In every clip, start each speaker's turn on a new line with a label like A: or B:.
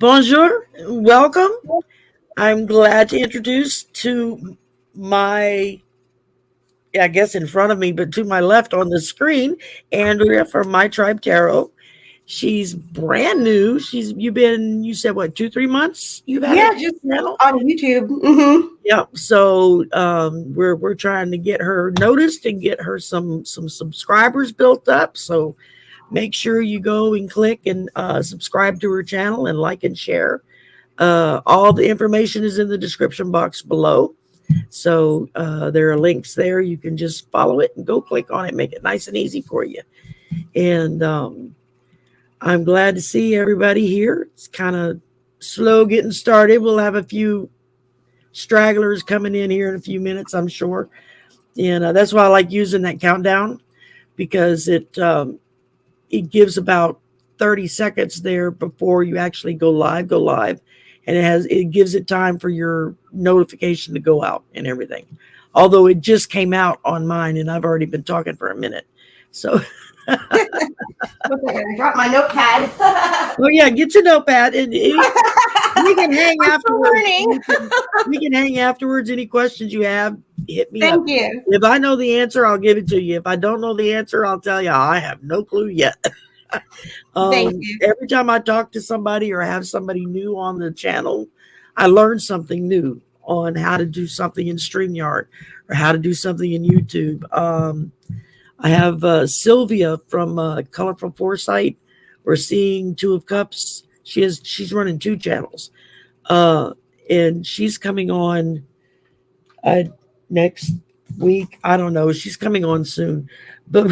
A: Bonjour, welcome. I'm glad to introduce to my, I guess in front of me, but to my left on the screen, Andrea from My Tribe Tarot. She's brand new. You said what, 2, 3 months you've had
B: Yeah,
A: a
B: just
A: channel?
B: on YouTube.
A: Yep. So we're trying to get her noticed and get her some subscribers built up. So make sure you go and click and subscribe to her channel and like and share. All the information is in the description box below. So there are links there. You can just follow it and go click on it, make it nice and easy for you. And I'm glad to see everybody here. It's kind of slow getting started. We'll have a few stragglers coming in here in a few minutes, I'm sure. And that's why I like using that countdown, because it gives about 30 seconds there before you actually go live, and it gives it time for your notification to go out and everything. Although it just came out on mine and I've already been talking for a minute. So
B: I dropped my notepad.
A: well, yeah, get your notepad and we can hang
B: I'm still
A: afterwards.
B: learning.
A: We can hang afterwards. Any questions you have, hit me up.
B: Thank you.
A: If I know the answer, I'll give it to you. If I don't know the answer, I'll tell you I have no clue yet.
B: Thank you.
A: Every time I talk to somebody or have somebody new on the channel, I learn something new on how to do something in StreamYard or how to do something in YouTube. I have Sylvia from Colorful Foresight. We're seeing Two of Cups. She's running 2 channels, and she's coming on next week. I don't know. She's coming on soon, but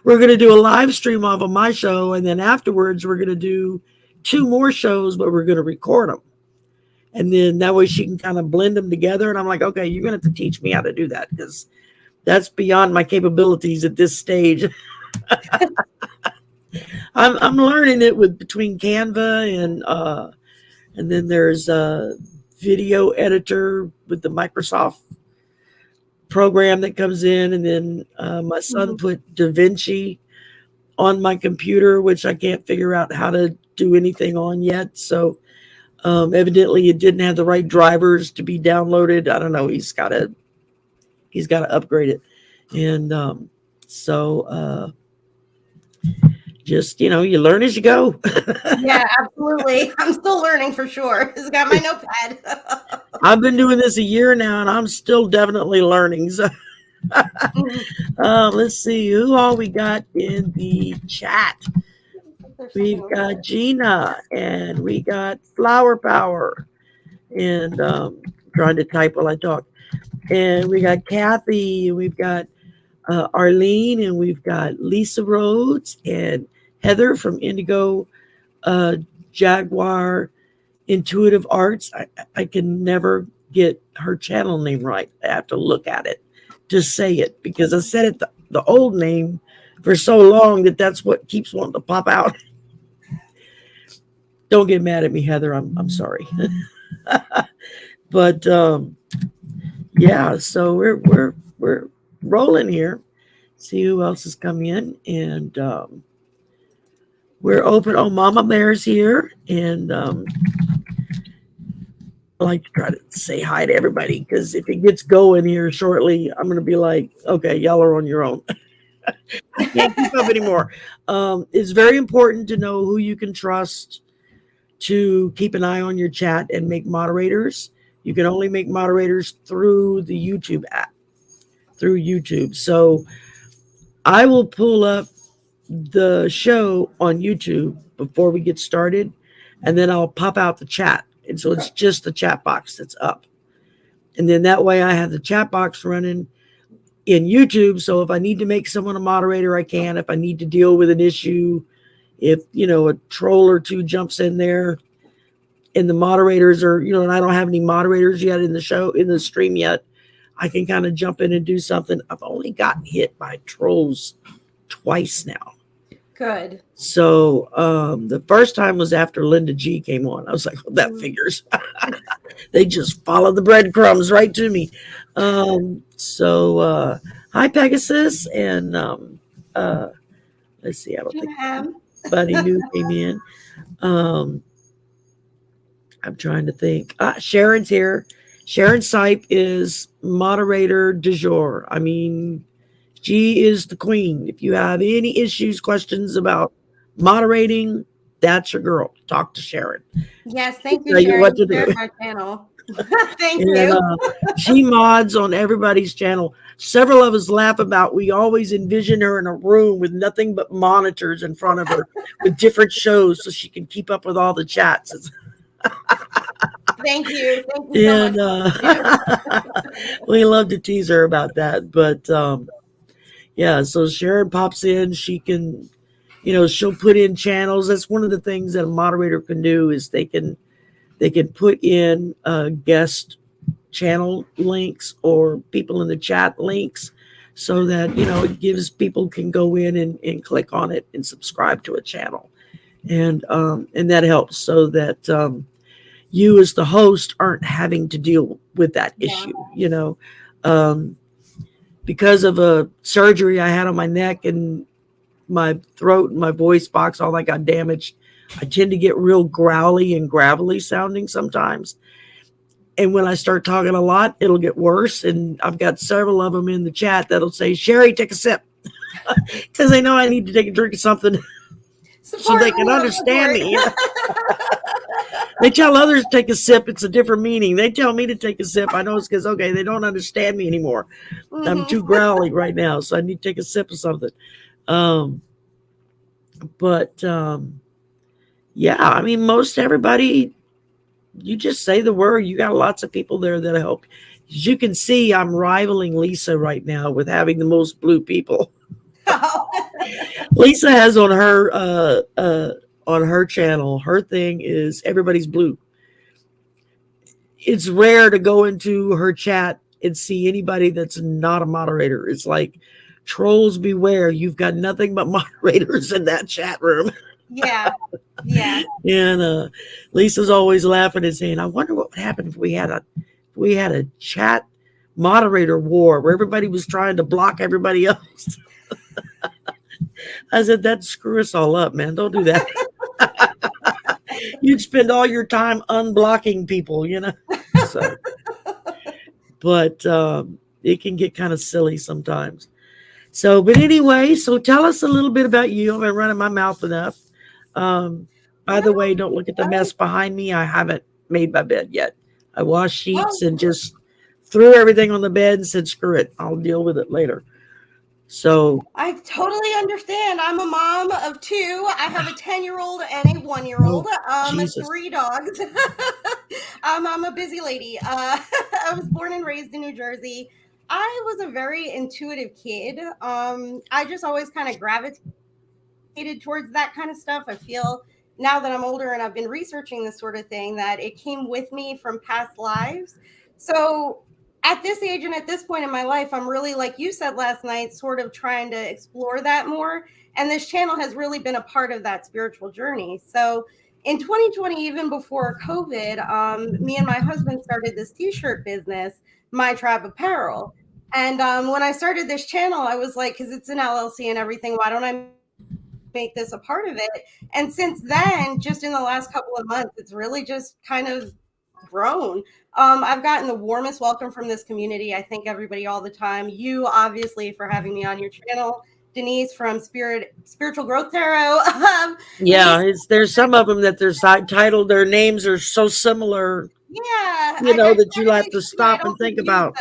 A: we're going to do a live stream off of my show, and then afterwards we're going to do 2 more shows, but we're going to record them, and then that way she can kind of blend them together. And I'm like, okay, you're going to have to teach me how to do that, because that's beyond my capabilities at this stage. I'm learning it between Canva and then there's a video editor with the Microsoft program that comes in, and then my son put DaVinci on my computer, which I can't figure out how to do anything on yet. So evidently it didn't have the right drivers to be downloaded. I don't know. He's got to upgrade it, and so just, you learn as you go.
B: Yeah, absolutely. I'm still learning for sure. It's got my notepad.
A: I've been doing this a year now, and I'm still definitely learning. So let's see who all we got in the chat. We've got Gina, and we got Flower Power, and trying to type while I talk. And we got Kathy, and we've got Arlene, and we've got Lisa Rhodes, and Heather from Indigo Jaguar Intuitive Arts. I can never get her channel name right. I have to look at it to say it, because I said it the old name for so long that's what keeps wanting to pop out. Don't get mad at me, Heather. I'm sorry. But yeah, so we're rolling here. See who else is coming in, and we're open. Oh, Mama Bear's here, and I like to try to say hi to everybody, because if it gets going here shortly, I'm going to be like, okay, y'all are on your own. I can't keep up anymore. It's very important to know who you can trust to keep an eye on your chat and make moderators. You can only make moderators through the YouTube app, through YouTube. So I will pull up the show on YouTube before we get started, and then I'll pop out the chat. And so it's just the chat box that's up. And then that way I have the chat box running in YouTube. So if I need to make someone a moderator, I can. If I need to deal with an issue, if, a troll or 2 jumps in there and the moderators are, and I don't have any moderators yet in the stream yet, I can kind of jump in and do something. I've only gotten hit by trolls twice now.
B: Good. So
A: the first time was after Linda G came on. I was like, well, that figures. They just followed the breadcrumbs right to me. So hi, Pegasus. And let's see, I don't think anybody new came in. I'm trying to think. Sharon's here. Sharon Sipe is moderator du jour. I mean, she is the queen. If you have any issues, questions about moderating, that's your girl. Talk to Sharon.
B: Yes,
A: She'll
B: thank you,
A: tell you
B: Sharon.
A: what
B: You
A: to do.
B: shared my channel. Thank
A: And
B: you.
A: she mods on everybody's channel. Several of us laugh about we always envision her in a room with nothing but monitors in front of her with different shows so she can keep up with all the chats.
B: Thank you. Thank you so much.
A: And
B: You.
A: we love to tease her about that. But yeah, so Sharon pops in. She can, she'll put in channels. That's one of the things that a moderator can do is they can put in guest channel links or people in the chat links so that it gives people can go in and click on it and subscribe to a channel, and that helps so that you as the host aren't having to deal with that
B: Yeah.
A: issue. um, because of a surgery I had on my neck and my throat and my voice box, all that got damaged. I tend to get real growly and gravelly sounding sometimes. And when I start talking a lot, it'll get worse. And I've got several of them in the chat that'll say, Sherry, take a sip. Because they know I need to take a drink of something so
B: Support.
A: they
B: We
A: can
B: love
A: understand
B: support.
A: me. They tell others to take a sip, it's a different meaning. They tell me to take a sip. I know it's because, okay, they don't understand me anymore. I'm too
B: Hmm.
A: growly right now, so I need to take a sip of something. Um, but yeah, I mean, most everybody, you just say the word. You got lots of people there that help. As you can see, I'm rivaling Lisa right now with having the most blue people. Lisa has on her channel, her thing is everybody's blue. It's rare to go into her chat and see anybody that's not a moderator. It's like trolls beware. You've got nothing but moderators in that chat room.
B: Yeah. Yeah.
A: And Lisa's always laughing and saying, "I wonder what would happen if we had a chat moderator war where everybody was trying to block everybody else." I said, "That'd screw us all up, man. Don't do that. You'd spend all your time unblocking people." So, but it can get kind of silly sometimes. So, but anyway, so tell us a little bit about you. I've been running my mouth enough. Um, by
B: No.
A: the way, don't look at the mess behind me. I haven't made my bed yet. I washed sheets
B: Well,
A: and just threw everything on the bed and said, screw it. I'll deal with it later. So,
B: I totally understand. I'm a mom of two. I have a 10-year-old and a 1-year-old,
A: oh, Jesus.
B: three dogs. I'm a busy lady. I was born and raised in New Jersey. I was a very intuitive kid. I just always kind of gravitated towards that kind of stuff. I feel now that I'm older and I've been researching this sort of thing that it came with me from past lives. So at this age and at this point in my life, I'm really, like you said last night, sort of trying to explore that more. And this channel has really been a part of that spiritual journey. So in 2020, even before COVID, me and my husband started this t-shirt business, My Tribe Apparel. And when I started this channel, I was like, because it's an LLC and everything, why don't I make this a part of it? And since then, just in the last couple of months, it's really just kind of grown. I've gotten the warmest welcome from this community. I thank everybody all the time. You, obviously, for having me on your channel. Denise from Spiritual Growth Tarot.
A: Yeah,
B: Lisa.
A: there's some of them that their side title, their names are so similar,
B: Yeah, I
A: that
B: try
A: you
B: to
A: have
B: make
A: to
B: sure that I
A: stop and
B: don't
A: think
B: confuse
A: about,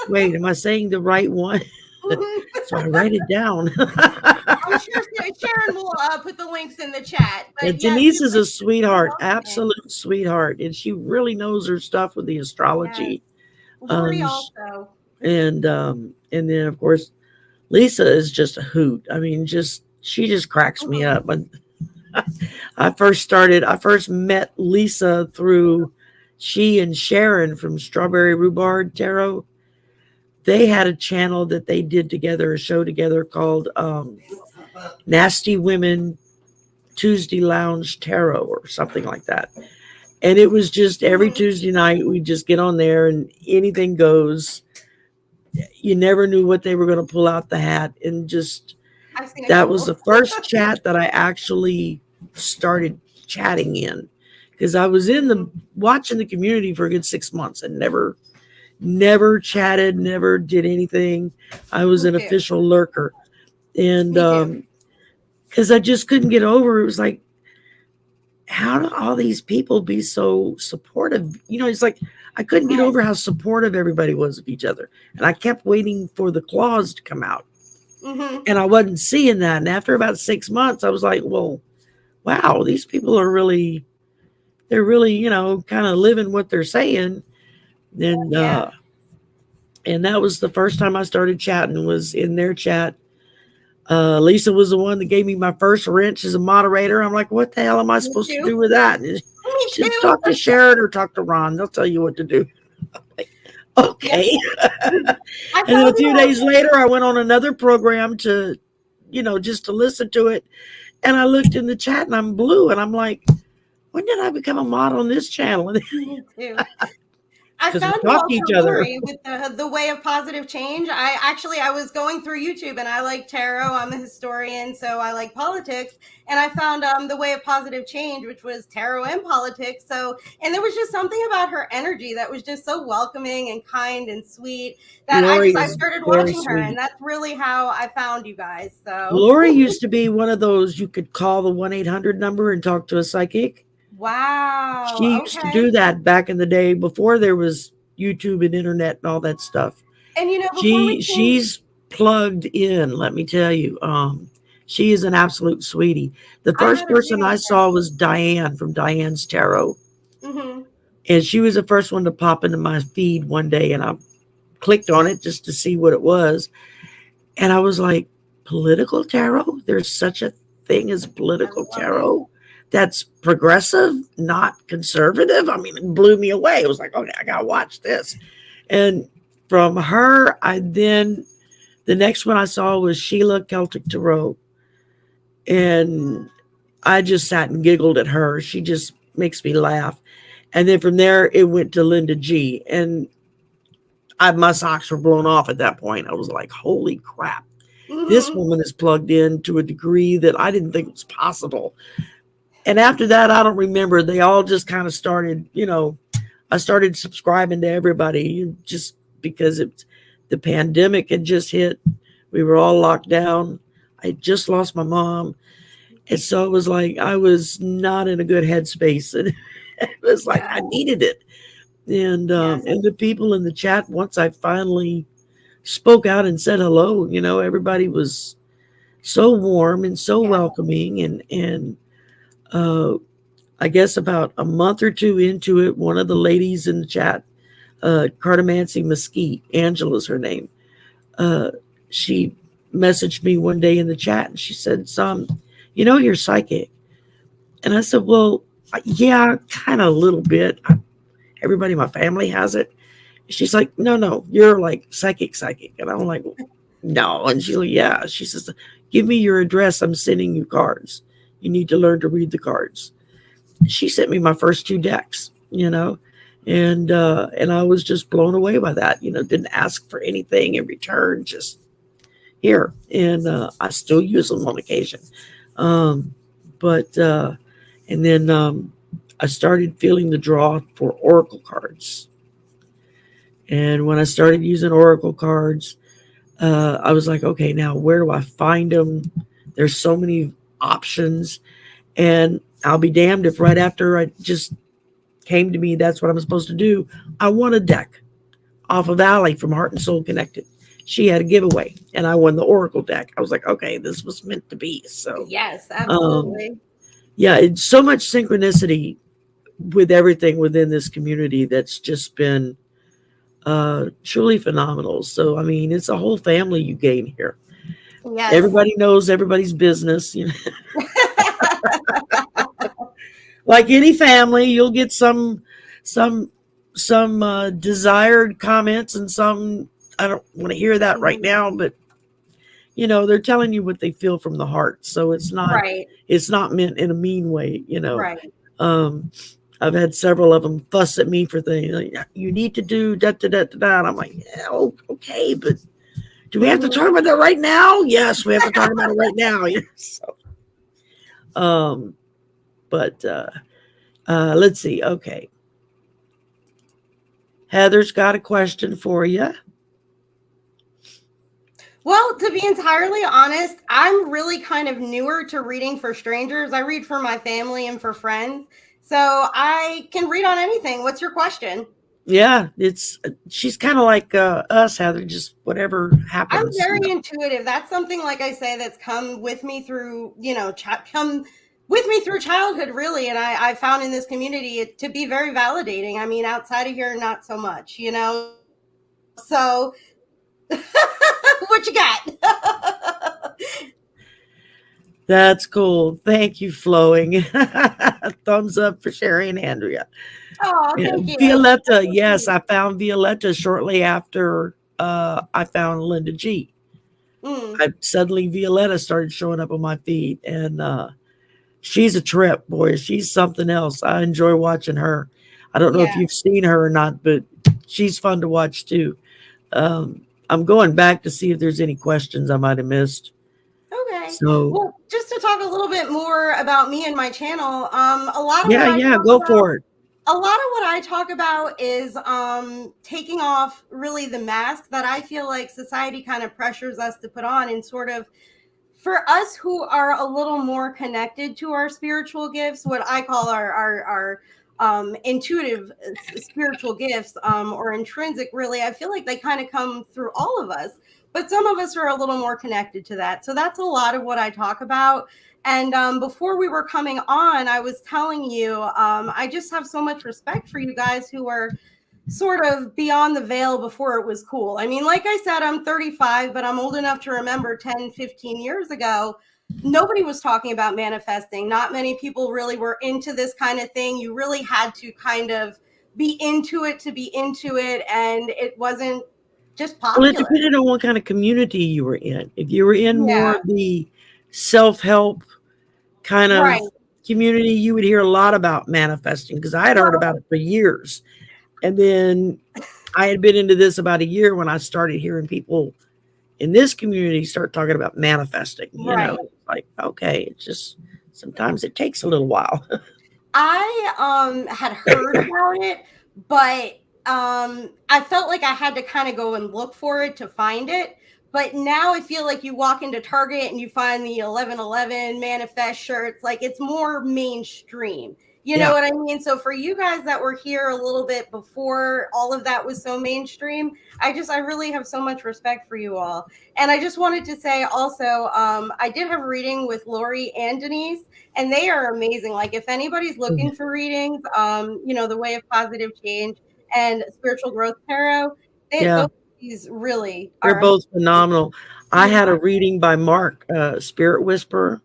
A: wait, am I saying the right one?
B: them.
A: So I write it down.
B: I'm sure Sharon will put the links in the chat.
A: Yeah,
B: But yes,
A: Denise
B: you're
A: is
B: very
A: a sweetheart,
B: welcoming.
A: absolute sweetheart, and she really knows her stuff with the
B: Yes.
A: astrology.
B: Lori
A: Um,
B: also.
A: and then of course Lisa is just a hoot. I mean, just she just cracks me
B: Mhm.
A: up. But I first met Lisa through she and Sharon from Strawberry Rhubarb Tarot. They had a channel that they did together, a show together called Nasty Women Tuesday Lounge Tarot or something like that. And it was just every
B: Mhm.
A: Tuesday night we just get on there and anything goes. You never knew what they were going to pull out the hat, and just
B: I've seen a
A: that was
B: couple.
A: the first chat that I actually started chatting in, because I was in the watching the community for a good 6 months and never chatted, never did anything. I was
B: Me
A: an
B: too.
A: official lurker, and
B: Me too.
A: because I just couldn't get over it was like, how do all these people be so supportive? It's like I couldn't get
B: Yes.
A: over how supportive everybody was of each other, and I kept waiting for the claws to come out,
B: Hmm.
A: and I wasn't seeing that. And after about 6 months, I was like, well, wow, these people are really, they're really, kind of living what they're saying. And
B: Yeah.
A: and that was the first time I started chatting, was in their chat. Lisa was the one that gave me my first wrench as a moderator. I'm like, what the hell am I
B: Me
A: supposed to
B: too.
A: do with that? And
B: Me
A: she said,
B: too.
A: talk to Sharon or talk to Ron. They'll tell you what to do. Like,
B: Yes.
A: okay.
B: I
A: And then a
B: found
A: few days later, I went on another program to, just to listen to it. And I looked in the chat and I'm blue. And I'm like, when did I become a mod on this channel?
B: Me too. I
A: Because we
B: found you
A: talk to
B: also,
A: each other.
B: Lori, with the way of positive change. I was going through YouTube and I like tarot. I'm a historian, so I like politics. And I found the way of positive change, which was tarot and politics. So, and there was just something about her energy that was just so welcoming and kind and sweet that
A: Lori
B: I
A: is
B: started
A: very
B: watching her, and
A: sweet.
B: that's really how I found you guys. So,
A: Lori used to be one of those you could call the 1-800 number and talk to a psychic. She
B: wow.
A: used to
B: Okay.
A: do that back in the day before there was YouTube and internet and all that stuff.
B: And before we change,
A: She's plugged in, let me tell you. She is an absolute sweetie. The
B: I
A: first
B: had a
A: person
B: reading
A: I
B: with her.
A: saw was Diane from Diane's Tarot.
B: Hmm.
A: And she was the first one to pop into my feed one day, and I clicked on it just to see what it was. And I was like, political tarot? There's such a thing as
B: I
A: political
B: love it.
A: tarot that's progressive, not conservative. I mean, it blew me away. It was like, okay, I gotta watch this. And from her, the next one I saw was Sheila Celtic Tarot. And I just sat and giggled at her. She just makes me laugh. And then from there, it went to Linda G. And my socks were blown off at that point. I was like, holy crap. This
B: Hmm.
A: woman is plugged in to a degree that I didn't think was possible. And after that, I don't remember. They all just kind of started, I started subscribing to everybody just because the pandemic had just hit. We were all locked down. I just lost my mom. And so it was like I was not in a good headspace. And it was like
B: Yeah.
A: I needed it.
B: Yes.
A: And the people in the chat, once I finally spoke out and said hello, everybody was so warm and so
B: Yeah.
A: welcoming. And uh, I guess about a month or two into it, one of the ladies in the chat, Cartomancy Mesquite, Angela's her name, uh, she messaged me one day in the chat and she said, you're psychic. And I said, well, yeah, kind of a little bit. Everybody in my family has it. She's like, no, you're like psychic. And I'm like, no. And she's like, yeah. She says, give me your address. I'm sending you cards. You need to learn to read the cards. She sent me my first two decks, and I was just blown away by that. Didn't ask for anything in return, just here. And I still use them on occasion. Um, but and then I started feeling the draw for oracle cards. And when I started using oracle cards, I was like, okay, now where do I find them? There's so many options, and I'll be damned if right after I just came to me, that's what I'm supposed to do. I won a deck off of Allie from Heart and Soul Connected. She had a giveaway, and I won the oracle deck. I was like, okay, this was meant to be. So,
B: Yes,
A: um,
B: absolutely.
A: yeah, it's so much synchronicity with everything within this community that's just been truly phenomenal. So, I mean, it's a whole family you gain here.
B: Yes.
A: Everybody knows everybody's business. Like any family, you'll get some desired comments and some I don't want to hear that right
B: Mhm.
A: now, but they're telling you what they feel from the heart. So
B: Right.
A: it's not meant in a mean way.
B: Right.
A: Um, I've had several of them fuss at me for things like, you need to do da da da da da. And I'm like, yeah, okay, but do we have to
B: Mhm.
A: talk about that right now? Yes, we have to talk about it right now. So, um, but Let's see. Okay. Heather's got a question for you.
B: Well, to be entirely honest, I'm really kind of newer to reading for strangers. I read for my family and for friends. So I can read on anything. What's your question?
A: Yeah, it's she's kind of like us, Heather. Just whatever
B: I'm
A: happens.
B: very intuitive. That's something, like I say, that's come with me through, come with me through childhood, really. And I found in this community it to be very validating. I mean, outside of here, not so much, you know? So, what you got?
A: That's cool. Thank you, Flowing. Thumbs up for Sherry and Andrea.
B: Oh,
A: Yeah,
B: thank you.
A: Violetta,
B: So
A: yes,
B: sweet.
A: I found Violetta shortly after I found Linda G.
B: Mm,
A: I suddenly Violetta started showing up on my feed, and she's a trip, boy. She's something else. I enjoy watching her. I don't know if
B: yeah.
A: you've seen her or not, but she's fun to watch too. I'm going back to see if there's any questions I might have missed.
B: Okay.
A: So
B: Well, just to talk a little bit more about me and my channel, a lot of what
A: yeah,
B: I
A: yeah,
B: talk
A: go
B: about
A: for it.
B: a lot of what I talk about is taking off really the mask that I feel like society kind of pressures us to put on, and sort of for us who are a little more connected to our spiritual gifts, what I call our intuitive spiritual gifts, or intrinsic, really, I feel like they kind of come through all of us. But some of us are a little more connected to that. So that's a lot of what I talk about. And before we were coming on, I was telling you, I just have so much respect for you guys who are sort of beyond the veil before it was cool. I mean, like I said, I'm 35, but I'm old enough to remember 10, 15 years ago, nobody was talking about manifesting. Not many people really were into this kind of thing. You really had to kind of be into it to be into it, and it wasn't just
A: Well, it
B: popular.
A: depended on what kind of community you were in. If you were in more
B: Yeah,
A: of the self help kind of
B: right.
A: community, you would hear a lot about manifesting because I had heard
B: Well,
A: about it for years. And then I had been into this about a year when I started hearing people in this community start talking about manifesting.
B: right.
A: Like, okay, it's just sometimes it takes a little while.
B: I had heard about it, but I felt like I had to kind of go and look for it to find it. But now I feel like you walk into Target and you find the 1111 manifest shirts, like it's more mainstream. You know
A: Yeah.
B: what I mean? So for you guys that were here a little bit before all of that was so mainstream, I really have so much respect for you all. And I just wanted to say also, I did have a reading with Lori and Denise, and they are amazing. Like if anybody's looking for readings, the Way of Positive Change and Spiritual Growth Tarot,
A: Yeah.
B: those these really
A: They're
B: are
A: both
B: amazing.
A: phenomenal. I
B: Mhm.
A: had a reading by Mark, Spirit Whisperer.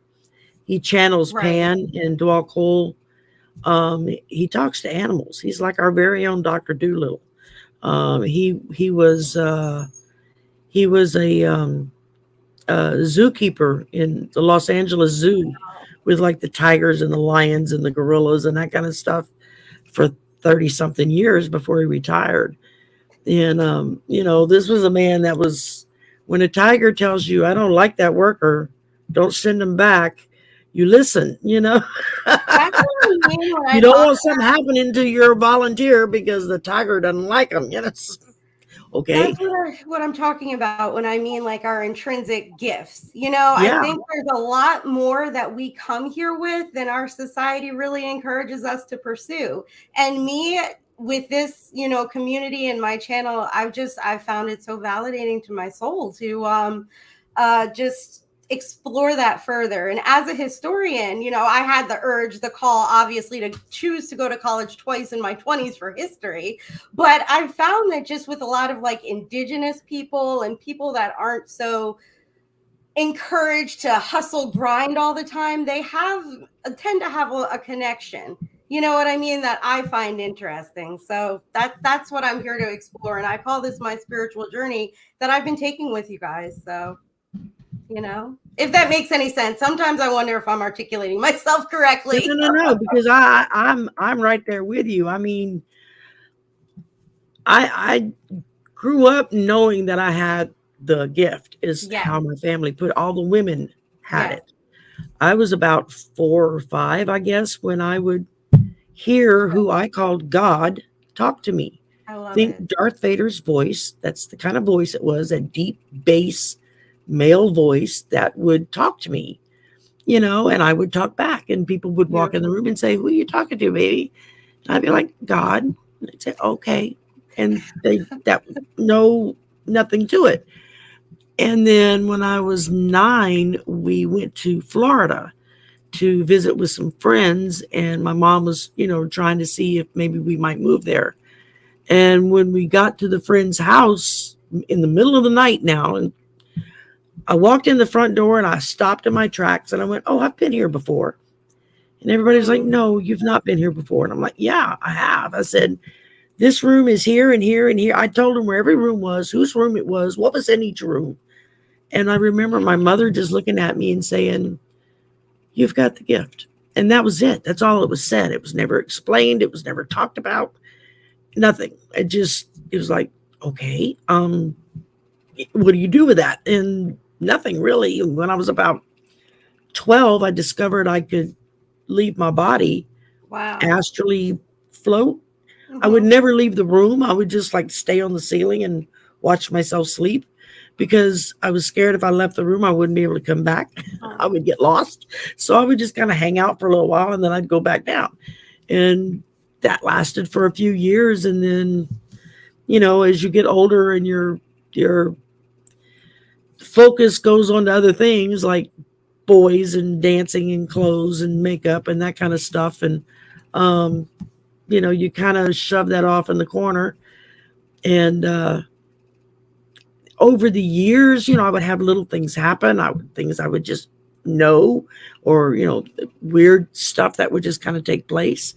A: He channels
B: Right.
A: Pan and Dwal Cole. He talks to animals. He's like our very own Dr. Doolittle. He was a zookeeper in the Los Angeles Zoo with like the tigers and the lions and the gorillas and that kind of stuff for 30 something years before he retired. And this was a man that was, when a tiger tells you, I don't like that worker, don't send him back, you listen.
B: That's what I mean when I
A: You don't
B: talk.
A: want something happening to your volunteer because the tiger doesn't like him. Okay.
B: That's what I'm talking about when I mean like our intrinsic gifts. I
A: Yeah.
B: think there's a lot more that we come here with than our society really encourages us to pursue. And me with this, community and my channel, I found it so validating to my soul to just explore that further. And as a historian, I had the urge, the call, obviously, to choose to go to college twice in my 20s for history. But I found that just with a lot of like indigenous people and people that aren't so encouraged to hustle grind all the time, they tend to have a connection. You know what I mean? That I find interesting. So that's what I'm here to explore. And I call this my spiritual journey that I've been taking with you guys. So, if that makes any sense. Sometimes I wonder if I'm articulating myself
A: No,
B: correctly.
A: no, no, no, because I'm right there with you. I mean, I grew up knowing that I had the gift, is
B: Yes,
A: how my family put all the women had
B: yes.
A: it. I was about 4 or 5, I guess, when I would hear who I called God talk to me.
B: I love it.
A: Think Darth Vader's voice. That's the kind of voice it was, a deep bass male voice that would talk to me, and I would talk back, and people would walk in the
B: Beautiful.
A: room and say, "Who are you talking to, baby?" And I'd be like, "God." And they'd say, "Okay." And that no, nothing to it. And then when I was 9, we went to Florida to visit with some friends, and my mom was, trying to see if maybe we might move there. And when we got to the friend's house in the middle of the night now, and I walked in the front door and I stopped in my tracks and I went, "Oh, I've been here before." And everybody was like,
B: Mm.
A: "No, you've not been here before." And I'm like, "Yeah, I have." I said, "This room is here and here and here." I told them where every room was, whose room it was, what was in each room. And I remember my mother just looking at me and saying, "You've got the gift." And that was it. That's all it was said. It was never explained. It was never talked about. Nothing. It was like, okay, what do you do with that? And nothing really. When I was about 12, I discovered I could leave my body,
B: Wow.
A: astrally float. I would
B: Hmm.
A: never leave the room. I would just like stay on the ceiling and watch myself sleep because I was scared if I left the room, I wouldn't be able to come back. I would get lost. So I would just kind of hang out for a little while and then I'd go back down. And that lasted for a few years. And then, as you get older and your focus goes on to other things like boys and dancing and clothes and makeup and that kind of stuff. And, um, you kind of shove that off in the corner. And over the years, I would have little things happen. Things I would just know, or weird stuff that would just kind of take place.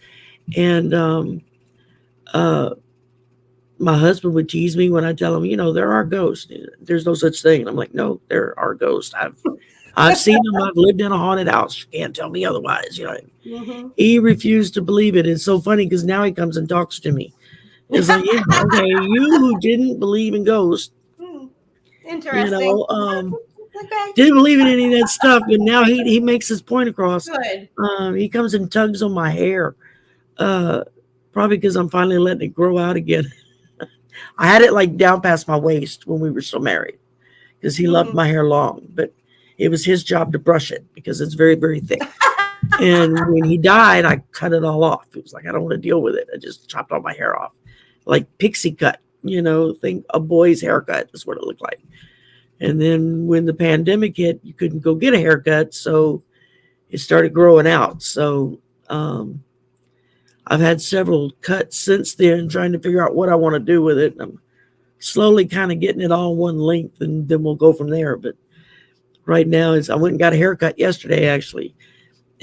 A: And uh, my husband would tease me when I tell him, there are ghosts. There's no such thing. And I'm like, no, there are ghosts. I've seen them. I've lived in a haunted house. You can't tell me otherwise.
B: Hmm.
A: He refused to believe it. It's so funny because now he comes and talks to me. It's like, yeah, okay, you who didn't believe in ghosts, you
B: Interesting.
A: know,
B: Okay.
A: didn't believe in any of that stuff, but now he makes his point across.
B: Good.
A: He comes and tugs on my hair, uh, probably because I'm finally letting it grow out again. I had it like down past my waist when we were still married because he loved
B: Hmm.
A: my hair long, but it was his job to brush it because it's very, very thick. And when he died, I cut it all off. It was like, I don't want to deal with it. I just chopped all my hair off, like pixie cut, think a boy's haircut is what it looked like. And then when the pandemic hit, you couldn't go get a haircut. So it started growing out. So um, I've had several cuts since then, trying to figure out what I want to do with it. And I'm slowly kind of getting it all one length, and then we'll go from there. But right now, I went and got a haircut yesterday, actually.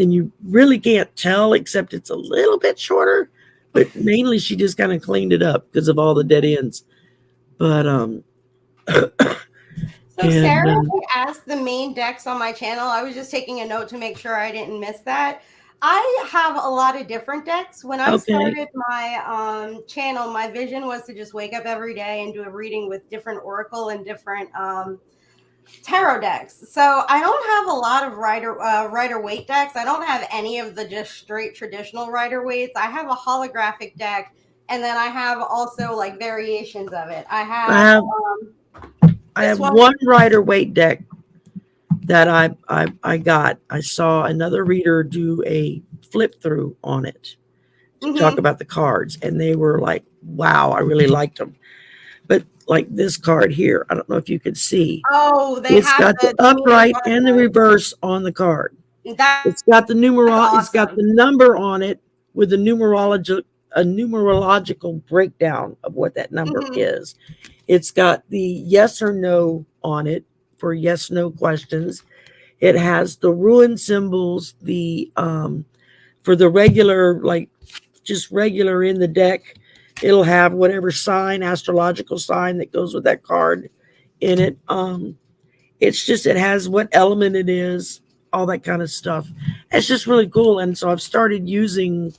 A: And you really can't tell, except it's a little bit shorter. But mainly, she just kind of cleaned it up because of all the dead ends. But
B: So
A: and
B: Sarah asked the main decks on my channel. I was just taking a note to make sure I didn't miss that. I have a lot of different decks. When I
A: okay,
B: started my channel, my vision was to just wake up every day and do a reading with different oracle and different tarot decks. So I don't have a lot of Rider Waite decks. I don't have any of the just straight traditional Rider Waites. I have a holographic deck, and then I have also like variations of it. I
A: I
B: have
A: have I
B: this
A: have
B: one.
A: one Rider Waite deck that I got. I saw another reader do a flip through on it to talk
B: Mm-hmm.
A: about the cards, and they were like, "Wow, I really liked them." But like this card here, I don't know if you could see.
B: Oh, they
A: It's
B: have
A: got the
B: the meanings
A: upright
B: on
A: and the
B: them.
A: reverse on the card.
B: That's
A: It's got the numeral. It's got
B: awesome.
A: the number on it with the numerological breakdown of what that number
B: Hmm.
A: is. It's got the yes or no on it for yes no questions. It has the ruin symbols, the for the regular, like just regular in the deck. It'll have whatever sign, astrological sign that goes with that card in it. It's just it has what element it is, all that kind of stuff. It's just really cool. And so I've started using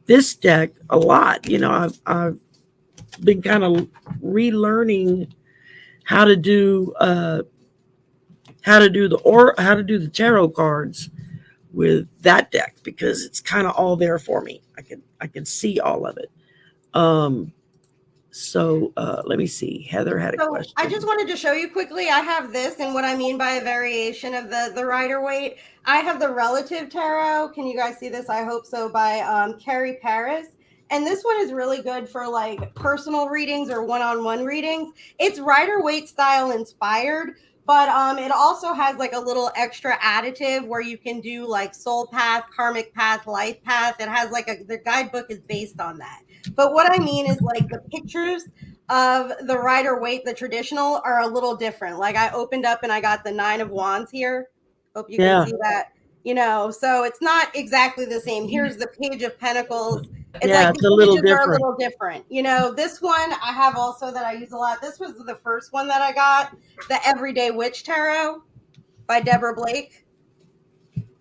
A: this deck a lot. I've been kind of relearning how to do how to do the tarot cards with that deck because it's kind of all there for me. I can I can see all of it. Um, so let me see. Heather had a
B: So I just
A: question.
B: wanted to show you quickly. I have this, and what I mean by a variation of the Rider Waite. I have the Relative Tarot. Can you guys see this? I hope so. By Carrie Paris. And this one is really good for like personal readings or one-on-one readings. It's Rider Waite style inspired, but it also has like a little extra additive where you can do like soul path, karmic path, life path. It has like the guidebook is based on that. But what I mean is like the pictures of the Rider Waite, the traditional, are a little different. Like I opened up and I got the 9 of Wands here. Hope you can
A: Yeah,
B: see that. So it's not exactly the same. Here's the Page of Pentacles. It's
A: yeah,
B: like the
A: it's a little
B: pages are a
A: different.
B: little different. This one I have also that I use a lot. This was the first one that I got, the Everyday Witch Tarot by Deborah Blake.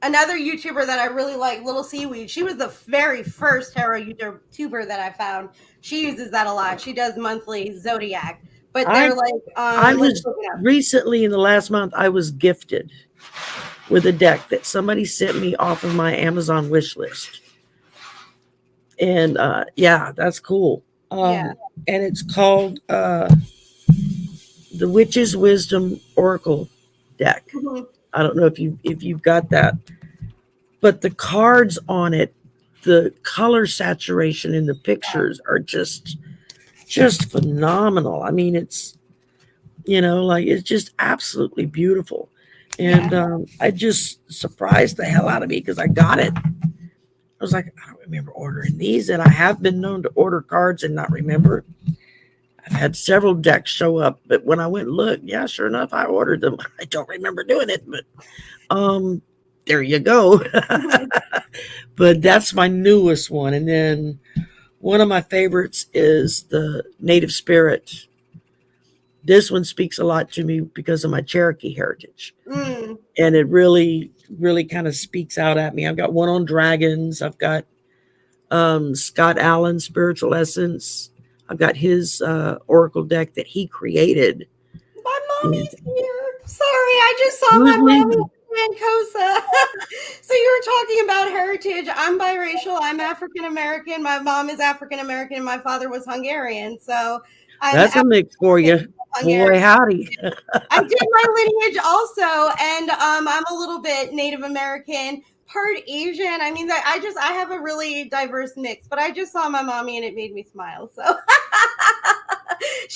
B: Another YouTuber that I really like, Little Seaweed. She was the very first tarot YouTuber that I found. She uses that a lot. She does monthly zodiac, but
A: I
B: they're like,
A: I
B: let's
A: was
B: look it up.
A: recently in the last month. I was gifted with a deck that somebody sent me off of my Amazon wish list, and yeah, that's cool.
B: Yeah.
A: And it's called the Witch's Wisdom Oracle deck.
B: Mhm.
A: I don't know if you've got that, but the cards on it, the color saturation in the pictures are just phenomenal. I mean, like it's just absolutely beautiful.
B: Yeah.
A: And I just surprised the hell out of me because I got it. I was like, I don't remember ordering these, and I have been known to order cards and not remember. I've had several decks show up, but when I went and looked, yeah, sure enough, I ordered them. I don't remember doing it, but um, there you go.
B: Mhm.
A: But that's my newest one, and then one of my favorites is the Native Spirit. This one speaks a lot to me because of my Cherokee heritage,
B: Mm.
A: and it really, really kind of speaks out at me. I've got one on dragons. I've got Scott Allen's Spiritual Essence. I've got his Oracle deck that he created.
B: My
A: And
B: mommy's here. Sorry, I just saw
A: who's
B: my mommy
A: leaving?
B: in Kosa. So you were talking about heritage. I'm biracial. I'm African American. My mom is African American. My father was Hungarian. So I'm
A: That's a
B: African
A: mix for
B: American,
A: you.
B: Hungarian.
A: Boy, howdy.
B: I did my lineage also, and I'm a little bit Native American, part Asian. I mean, I have a really diverse mix. But I just saw my mommy, and it made me smile. So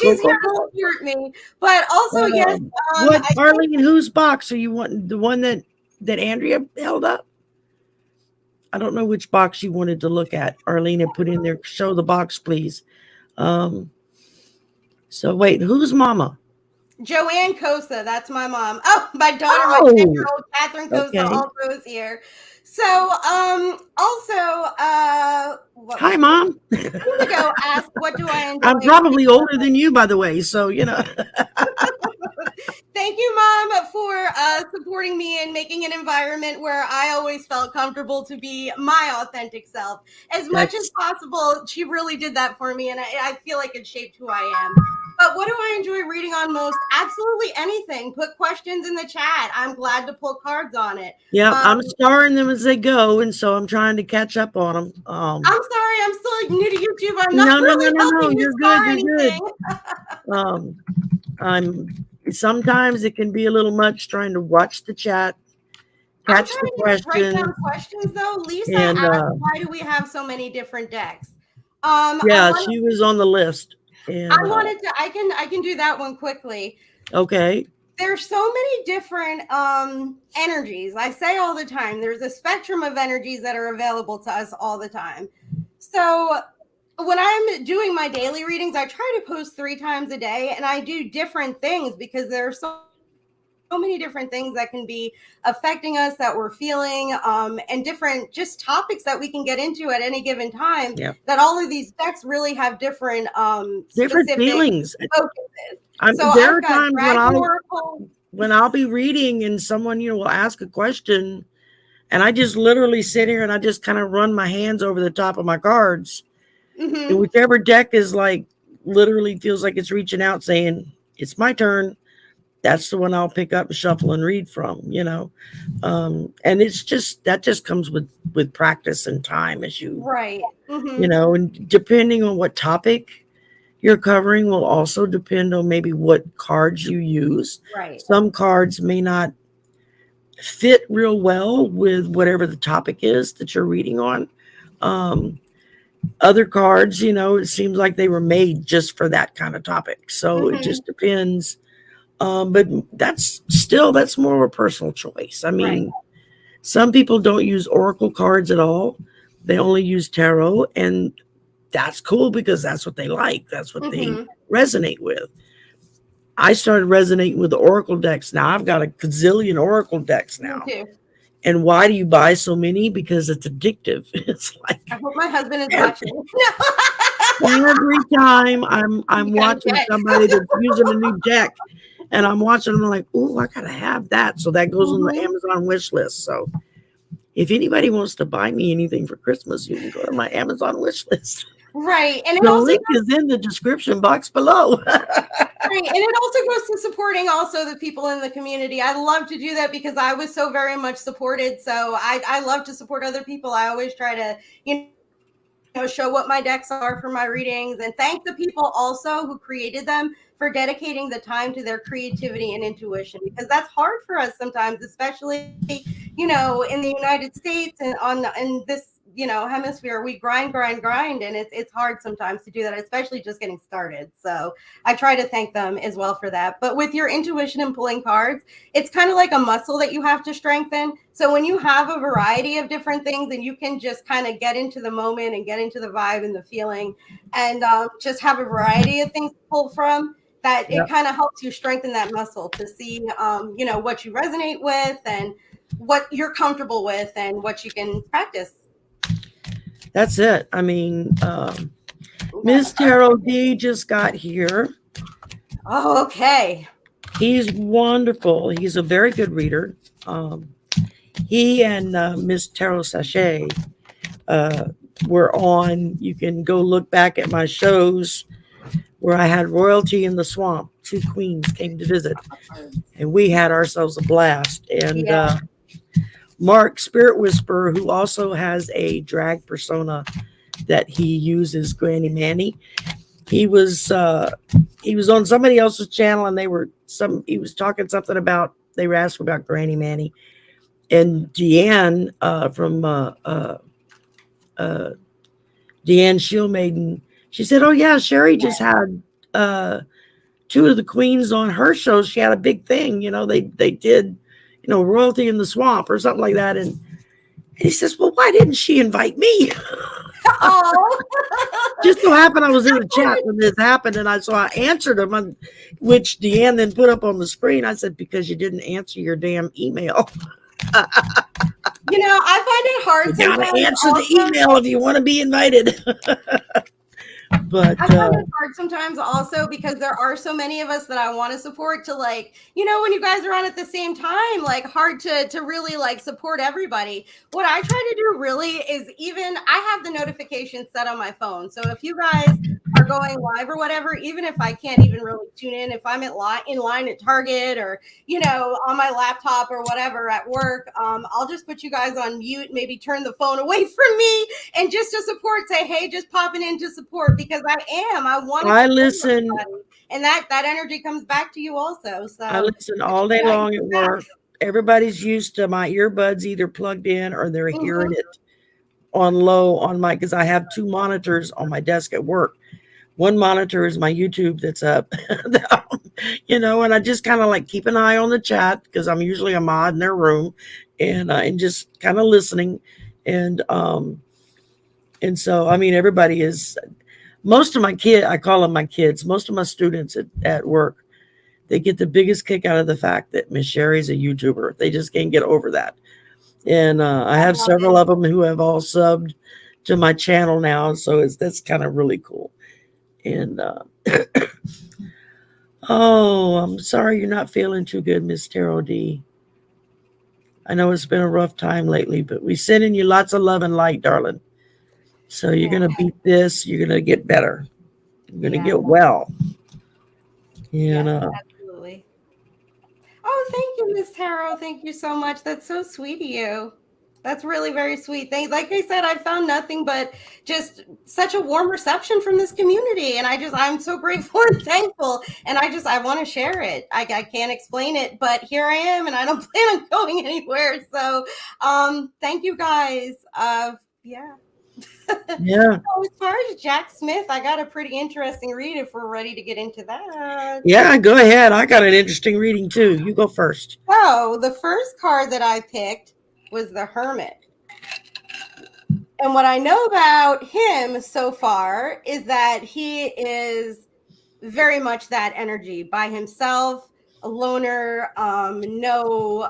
A: Cool,
B: she's here
A: cool,
B: to
A: cool.
B: support me. But also, yes,
A: What,
B: I think
A: Arlene, whose box are you wanting? The one that Andrea held up? I don't know which box you wanted to look at. Arlene had put in there, show the box, please. Um, so wait, who's mama?
B: Joanne Kosa, that's my mom. Oh, my daughter, my
A: Oh,
B: 10-year-old Catherine Kosa,
A: okay.
B: also is here. So, also, what
A: Hi,
B: was
A: mom.
B: Indigo asked, "What do I enjoy
A: I'm
B: reading?"
A: probably older than you, by the way. So, you know.
B: Thank you, Mom, for supporting me and making an environment where I always felt comfortable to be my authentic self as much as
A: That's,
B: possible. She really did that for me, and I feel like it shaped who I am. But what do I enjoy reading on most? Absolutely anything. Put questions in the chat. I'm glad to pull cards on it.
A: yeah,
B: Um,
A: I'm starring them as they go. And so I'm trying to catch up on them.
B: I'm sorry, I'm still new to YouTube. I'm not
A: No, no, no,
B: really
A: no, no.
B: helping you
A: You're good.
B: star
A: You're good.
B: anything.
A: Um, I'm sometimes it can be a little much trying to watch the chat,
B: I'm
A: catch the
B: trying to write
A: questions,
B: down questions though. Lisa
A: and
B: asked, "Why do we have so many different decks?" I
A: yeah,
B: want
A: she was on the list.
B: I
A: And
B: wanted to I can do that one quickly.
A: okay,
B: There's so many different energies. I say all the time, there's a spectrum of energies that are available to us all the time. So when I'm doing my daily readings, I try to post 3 times a day, and I do different things because there are so many different things that can be affecting us that we're feeling, and different just topics that we can get into at any given time,
A: yeah,
B: that all of these decks really have different
A: different
B: specific
A: feelings.
B: focuses. So
A: There
B: I've
A: are
B: got
A: times
B: Dragon Oracle.
A: when I'll be reading and someone will ask a question, and I just literally sit here and I just kind of run my hands over the top of my cards, and
B: Mm-hmm.
A: whichever deck is like literally feels like it's reaching out saying it's my turn. that's the one I'll pick up and shuffle and read from, and it's just that just comes with practice and time as
B: Right.
A: and depending on what topic you're covering will also depend on maybe what cards you use.
B: Right.
A: Some cards may not fit real well with whatever the topic is that you're reading on. Um, Other cards, it seems like they were made just for that kind of topic. So it
B: Hmm.
A: just depends. But that's more of a personal choice. I
B: Right.
A: mean, some people don't use oracle cards at all. They only use tarot, and that's cool because that's what they like. That's what they
B: Hmm.
A: resonate with. I started resonating with the oracle decks. Now I've got a gazillion oracle decks
B: Me
A: now.
B: too.
A: And why do you buy so many? Because it's addictive. It's
B: I
A: like
B: hope my husband is
A: every,
B: watching.
A: every time I'm
B: You got a
A: watching
B: deck.
A: somebody that's using a new deck, and I'm watching them, I'm like, oh, I gotta have that. So that goes on the
B: Hmm.
A: Amazon wish list. So if anybody wants to buy me anything for Christmas, you can go to my Amazon wish list.
B: Right. And it
A: The
B: also
A: link is in the description box below.
B: Right. And it also goes to supporting also the people in the community. I love to do that because I was so very much supported. So I love to support other people. I always try to, show what my decks are for my readings and thank the people also who created them for dedicating the time to their creativity and intuition because that's hard for us sometimes, especially, in the United States and in this, hemisphere, we grind, and it's hard sometimes to do that, especially just getting started. So I try to thank them as well for that. But with your intuition and pulling cards, it's kind of like a muscle that you have to strengthen. So when you have a variety of different things and you can just kind of get into the moment and get into the vibe and the feeling and just have a variety of things to pull from, that it
A: Yep,
B: kind of helps you strengthen that muscle to see, what you resonate with and what you're comfortable with and what you can practice.
A: that's it. I mean,
B: We got
A: Miss
B: a card.
A: Tarot D just got here.
B: Oh, okay.
A: He's wonderful. He's a very good reader. Um, he and Miss Tarot Sachet uh, were on. You can go look back at my shows where I had royalty in the swamp. Two queens came to visit, and we had ourselves a blast. And
B: Yeah.
A: Mark Spirit Whisperer, who also has a drag persona that he uses, Granny Manny. He was on somebody else's channel, and he was talking something about they were asking about Granny Manny, and Deanne from uh, Deanne Shieldmaiden, she said, "Oh yeah, Sherry just had uh, two of the queens on her show. She had a big thing, they did, royalty in the swamp or something like that." And he says, "Well, why didn't she invite me?"
B: Oh.
A: Just so happened I was in the chat when this happened, and I answered him, which Deanne then put up on the screen. I said, "Because you didn't answer your damn email.
B: I find it
A: You
B: hard
A: gotta
B: sometimes
A: answer the
B: also.
A: email if you want to be invited." But
B: I find it hard sometimes also because there are so many of us that I want to support to like, when you guys are on at the same time, like hard to really like support everybody. What I try to do really is even I have the notifications set on my phone. So if you guys are going live or whatever, even if I can't even really tune in, if I'm in line at Target or, on my laptop or whatever at work, I'll just put you guys on mute, maybe turn the phone away from me and just to support, say, hey, just popping in to support because I want to
A: I
B: support
A: listen.
B: everybody. And that energy comes back to you also.
A: I
B: So
A: listen all day
B: yeah,
A: long at work. Everybody's used to my earbuds either plugged in or they're hearing
B: mm-hmm.
A: it on low on my because I have two monitors on my desk at work. One monitor is my YouTube that's up, and I just kind of like keep an eye on the chat because I'm usually a mod in their room, and just kind of listening, and and so I mean everybody is most of my I call them my kids. Most of my students at work, they get the biggest kick out of the fact that Miss Sherry's a YouTuber. They just can't get over that. And I
B: I
A: have
B: love
A: several
B: it.
A: of them who have all subbed to my channel now, so that's kind of really cool. And oh, I'm sorry you're not feeling too good, Miss Tarot D. I know it's been a rough time lately, but we sending you lots of love and light, darling. So you're
B: Yeah,
A: gonna beat this. You're gonna get better. You're gonna
B: yeah,
A: get well. And
B: yes, absolutely. Miss Tarot, thank you so much. That's so sweet of you. That's really very sweet. Like I said, I found nothing but just such a warm reception from this community, and I'm so grateful and thankful. And I want to share it. I can't explain it, but here I am, and I don't plan on going anywhere. So, thank you guys. Yeah.
A: Yeah.
B: So as far as Jack Smith, I got a pretty interesting read if we're ready to get into that.
A: Yeah, go ahead. I got an interesting reading too. You go first.
B: So the first card that I picked was the Hermit. And what I know about him so far is that he is very much that energy by himself, a loner, no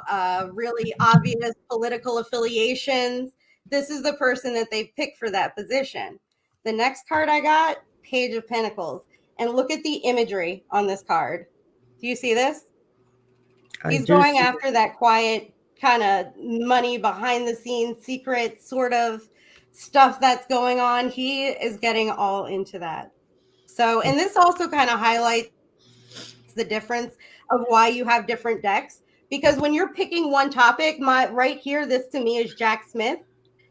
B: really obvious political affiliations. This is the person that they picked for that position. The next card I got, Page of Pentacles. And look at the imagery on this card. Do you see this? He's going after that quiet kind of money behind the scenes, secret sort of stuff that's going on. He is getting all into that. So, and this also kind of highlights the difference of why you have different decks. Because when you're picking one topic, my right here, this to me is Jack Smith.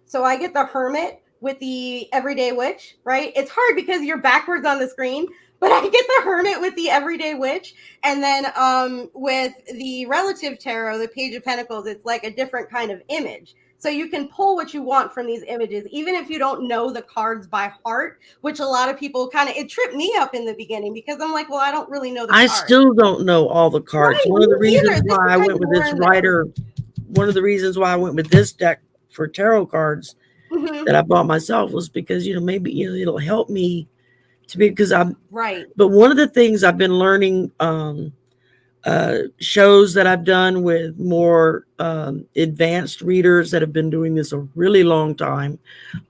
B: So I get the Hermit with the Everyday Witch, right? It's hard because you're backwards on the screen, but I get the Hermit with the Everyday Witch. And then with the Relative Tarot, the Page of Pentacles, it's like a different kind of image. So you can pull what you want from these images, even if you don't know the cards by heart, which a lot of people it tripped me up in the beginning because I'm like, well, I don't really know the cards.
A: Still don't know all the cards.
B: Right,
A: One of the reasons why I went with this writer, one of the reasons why I went with this deck for tarot cards that I bought myself was because, maybe, it'll help me to be, because I'm
B: right.
A: But one of the things I've been learning, shows that I've done with more advanced readers that have been doing this a really long time,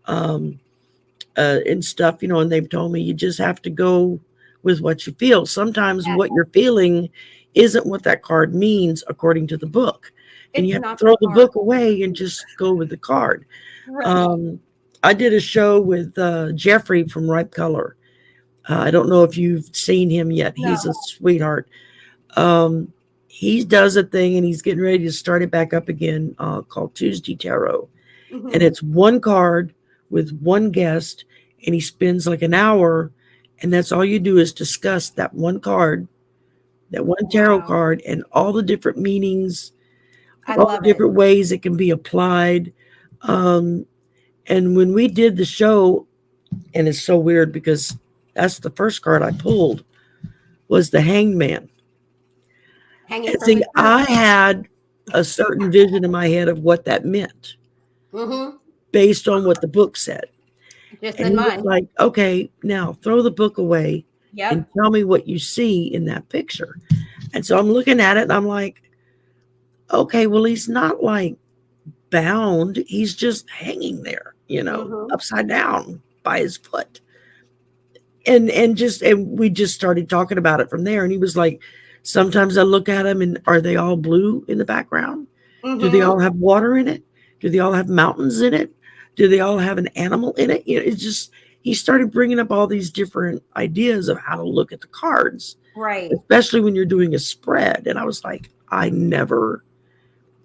A: and stuff, and they've told me you just have to go with what you feel. Sometimes what you're feeling isn't what that card means according to the book. And you have to throw the book away and just go with the card. Right. I did a show with Jeffrey from Ripe Color. I don't know if you've seen him yet. No. He's a sweetheart. He does a thing, and he's getting ready to start it back up again, called Tuesday Tarot. Mm-hmm. And it's one card with one guest, and he spends like an hour, and that's all you do is discuss that one card, that one tarot card, and all the different meanings, all the different ways it can be applied. And when we did the show, and it's so weird because that's the first card I pulled, was the Hanged Man. And see, I had a certain vision in my head of what that meant, based on what the book said.
B: Just
A: and
B: in mind.
A: Was like, okay, now throw the book away and tell me what you see in that picture. And so I'm looking at it, and I'm like, okay, well, he's not like bound. He's just hanging there, upside down by his foot. And we just started talking about it from there. And he was like, sometimes I look at them, and are they all blue in the background? Do they all have water in it? Do they all have mountains in it? Do they all have an animal in it? It's just, he started bringing up all these different ideas of how to look at the cards.
B: Right.
A: Especially when you're doing a spread. And I was like, I never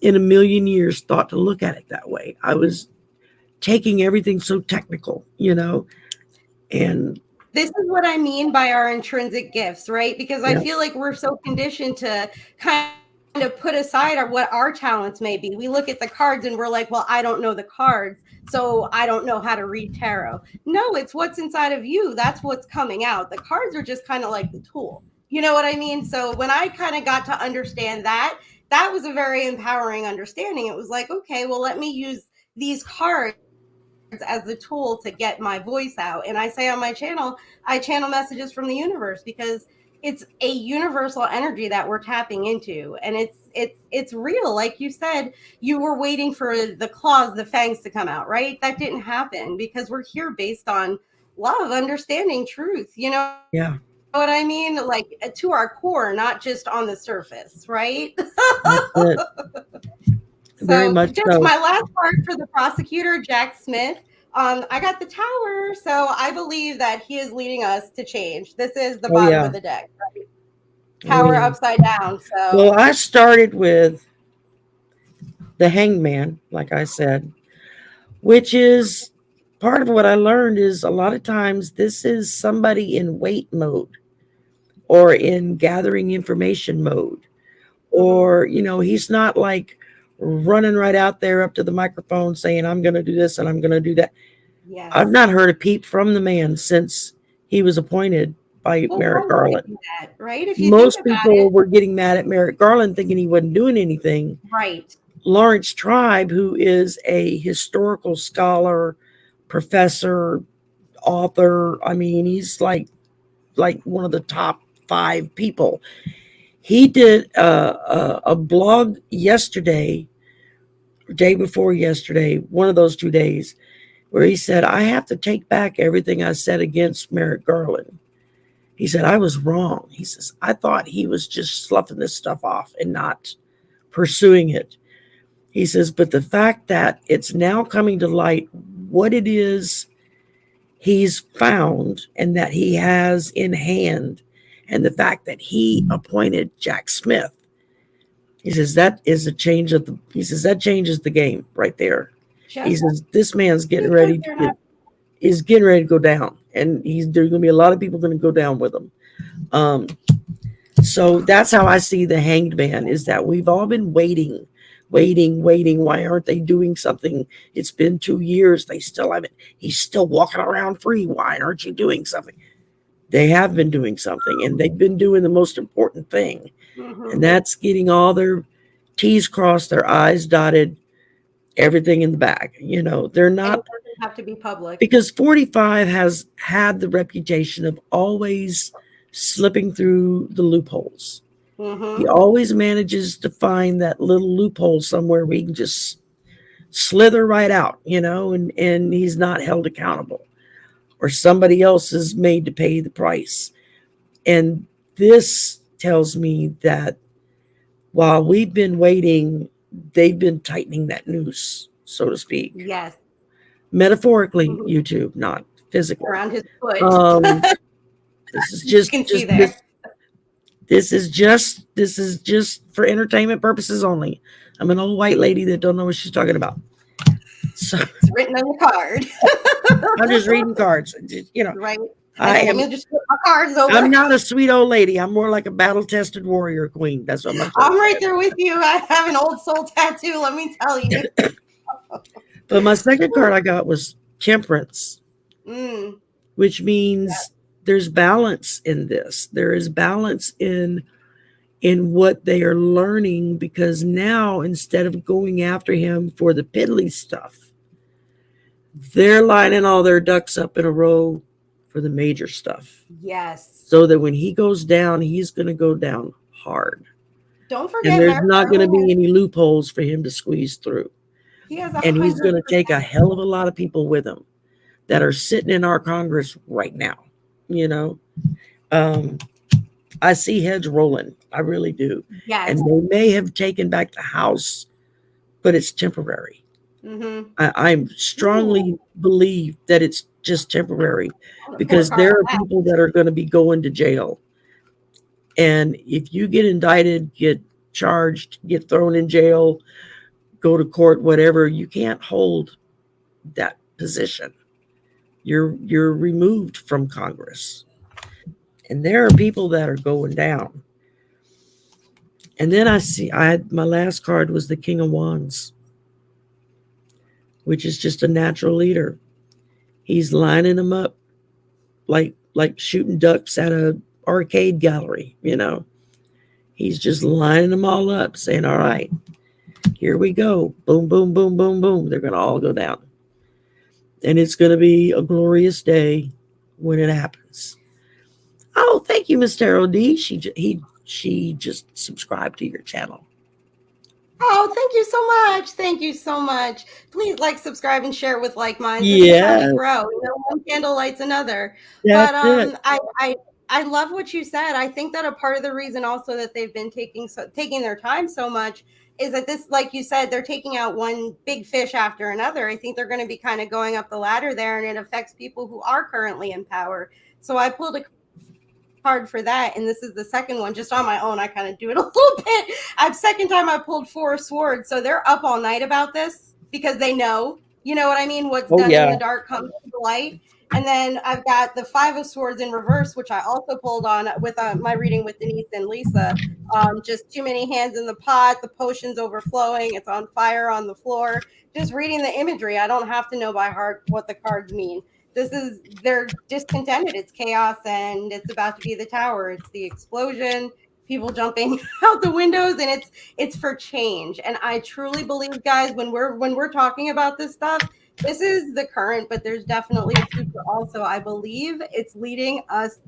A: in a million years thought to look at it that way. I was taking everything so technical, and
B: this is what I mean by our intrinsic gifts, right? Because I feel like we're so conditioned to kind of put aside what our talents may be. We look at the cards and we're like, well, I don't know the cards, so I don't know how to read tarot. No, it's what's inside of you. That's what's coming out. The cards are just kind of like the tool. You know what I mean? So when I kind of got to understand that was a very empowering understanding. It was like, okay, well, let me use these cards as the tool to get my voice out. And I say on my channel, I channel messages from the universe because it's a universal energy that we're tapping into. And it's real. Like you said, you were waiting for the claws, the fangs to come out, right? That didn't happen because we're here based on love, understanding, truth,
A: Yeah.
B: What I mean? Like to our core, not just on the surface, right?
A: Very much
B: just
A: so.
B: My last card for the prosecutor, Jack Smith. I got the Tower, so I believe that he is leading us to change. This is the bottom of the deck. Right?
A: Oh
B: power
A: yeah.
B: upside down.
A: Well,
B: So
A: I started with the hangman, like I said, which is part of what I learned is a lot of times this is somebody in wait mode or in gathering information mode.
B: mhm,
A: Or, he's not like running right out there up to the microphone saying, I'm going to do this and I'm going to do that. I've
B: yes.
A: not heard a peep from the man since he was appointed by
B: Well,
A: Merrick
B: why would it
A: Garland.
B: be that, right? If you think
A: Most
B: about it,
A: people were getting mad at Merrick Garland thinking he wasn't doing anything.
B: right.
A: Lawrence Tribe, who is a historical scholar, professor, author, I mean, he's like one of the top five people. He did a blog yesterday, day before yesterday, one of those 2 days, where he said, I have to take back everything I said against Merrick Garland. He said, I was wrong. He says, I thought he was just sloughing this stuff off and not pursuing it. He says, but the fact that it's now coming to light what it is he's found and that he has in hand, and the fact that he appointed Jack Smith, he says that is a change of the. He says that changes the game right there. He
B: Just
A: says this man's getting
B: because
A: ready to
B: they're not.
A: get is getting ready to go down, and there's going to be a lot of people going to go down with him. Um, so that's how I see the hanged man. Is that we've all been waiting, waiting, waiting. Why aren't they doing something? It's been 2 years. They still haven't. He's still walking around free. Why aren't you doing something? They have been doing something, and they've been doing the most important thing, and
B: Mhm.
A: that's getting all their T's crossed, their I's dotted, everything in the bag. They're
B: And it
A: not,
B: doesn't have to be public.
A: because 45 has had the reputation of always slipping through the loopholes. He
B: Mhm.
A: always manages to find that little loophole somewhere where he can just slither right out, and he's not held accountable, or somebody else is made to pay the price. And this tells me that while we've been waiting, they've been tightening that noose, so to speak.
B: Yes.
A: Metaphorically,
B: Mhm.
A: YouTube, not physically.
B: Around his foot.
A: Um, this is
B: You
A: just
B: can see
A: just
B: there.
A: this is just for entertainment purposes only. I'm an old white lady that don't know what she's talking about. So
B: It's written on the card.
A: I'm just reading cards.
B: Right. And
A: I
B: then let
A: am
B: me just flip my cards
A: I'm
B: over.
A: not a sweet old lady. I'm more like a battle tested warrior queen. That's what I'm trying
B: I'm
A: to
B: right
A: say.
B: there with you. I have an old soul tattoo, let me tell you.
A: But my second card I got was temperance,
B: Mm,
A: which means there's balance in this. There is balance in what they are learning, because now instead of going after him for the piddly stuff, they're lining all their ducks up in a row for the major stuff.
B: yes.
A: So that when he goes down, he's going to go down hard.
B: Don't
A: And
B: forget,
A: there's
B: Merrick
A: not going to
B: Garland
A: be any loopholes for him to squeeze through.
B: he has a
A: And he's
B: hundred
A: going to take a hell of a lot of people with him that are sitting in our Congress right now. You know, um, I see heads rolling. I really do.
B: yes.
A: And they may have taken back the House, but it's temporary.
B: Mm-hmm.
A: I
B: Ooh,
A: strongly believe that it's just temporary,
B: I'm gonna pull a
A: because
B: card
A: there
B: on
A: are
B: that.
A: people that are going to be going to jail. And if you get indicted, get charged, get thrown in jail, go to court, whatever, you can't hold that position. You're removed from Congress. And there are people that are going down. And then I had my last card was the King of Wands, which is just a natural leader. He's lining them up like shooting ducks at a arcade gallery. He's just lining them all up, saying, all right, here we go. Boom, boom, boom, boom, boom. They're going to all go down. And it's going to be a glorious day when it happens. Oh, thank you, Miss Tarot D. She just subscribed to your channel.
B: Oh, thank you so much. Thank you so much. Please like, subscribe, and share with like minds. This is how we
A: Yes,
B: grow. One candle lights another.
A: that's
B: But
A: it.
B: I love what you said. I think that a part of the reason also that they've been taking their time so much is that this, like you said, they're taking out one big fish after another. I think they're going to be kind of going up the ladder there, and it affects people who are currently in power. So I pulled a card for that, and this is the second one. Just on my own, I kind of do it a little bit. I've second time I pulled 4 of Swords, so they're up all night about this because they know, you know what I mean. What's
A: Oh
B: done in
A: yeah.
B: the dark comes to the light. And then I've got the 5 of Swords in reverse, which I also pulled on with my reading with Denise and Lisa. Just too many hands in the pot, the potion's overflowing, it's on fire on the floor. Just reading the imagery, I don't have to know by heart what the cards mean. This is, they're discontented, it's chaos, and it's about to be the tower. It's the explosion, people jumping out the windows, and it's for change. And I truly believe, guys, when we're talking about this stuff, this is the current, but there's definitely a future also. I believe it's leading us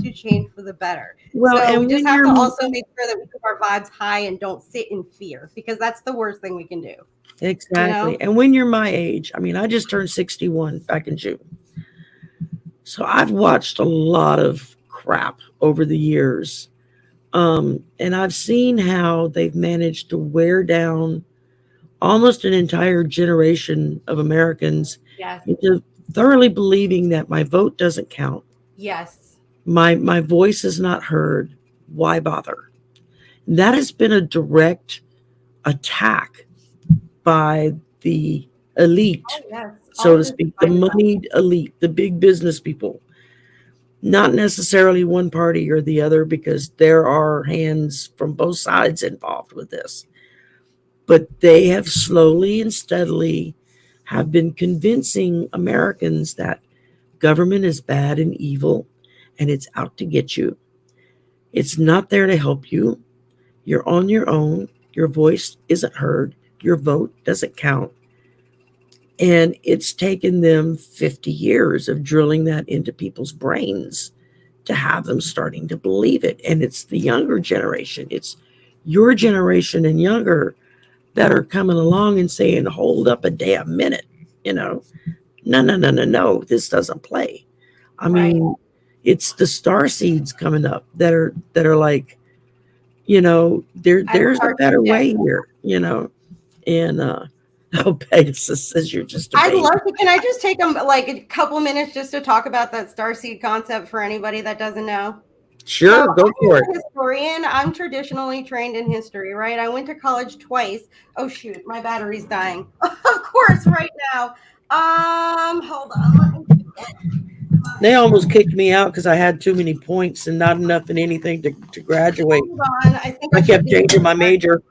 B: to change for the better.
A: Well,
B: So we
A: and
B: just
A: when
B: have
A: you're
B: to also make sure that we keep our vibes high and don't sit in fear, because that's the worst thing we can do. You
A: exactly,
B: know?
A: and when you're my age, I mean, I just turned 61 back in June. So I've watched a lot of crap over the years. And I've seen how they've managed to wear down almost an entire generation of Americans
B: Yes.
A: into thoroughly believing that my vote doesn't count.
B: Yes.
A: My voice is not heard. Why bother? That has been a direct attack by the elite,
B: Oh, yes.
A: so
B: All
A: to
B: this
A: speak, the
B: divine stuff.
A: moneyed elite, the big business people. Not necessarily one party or the other, because there are hands from both sides involved with this. But they have slowly and steadily have been convincing Americans that government is bad and evil and it's out to get you. It's not there to help you. You're on your own. Your voice isn't heard. Your vote doesn't count. And it's taken them 50 years of drilling that into people's brains to have them starting to believe it. And it's the younger generation, it's your generation and younger that are coming along and saying, hold up a damn minute, you know, no, no, no, no, no, this doesn't play. I
B: Right.
A: mean, it's the star seeds coming up that are like, you know,
B: I
A: there's a
B: start to
A: better
B: shift.
A: way here, you know. And oh, Pegasus says you're just a
B: I'd
A: baby.
B: love to. Can I just take like a couple minutes just to talk about that starseed concept for anybody that doesn't know? So
A: Sure, go for it.
B: I'm a historian. I'm traditionally trained in history, right? I went to college twice. Oh shoot, my battery's dying. Of course, right now. Hold on. Let me get
A: They
B: my
A: almost kicked me out because I had too many points and not enough in anything to graduate.
B: hold on. I think
A: I
B: I should
A: kept
B: be able
A: changing
B: to
A: my
B: start.
A: major.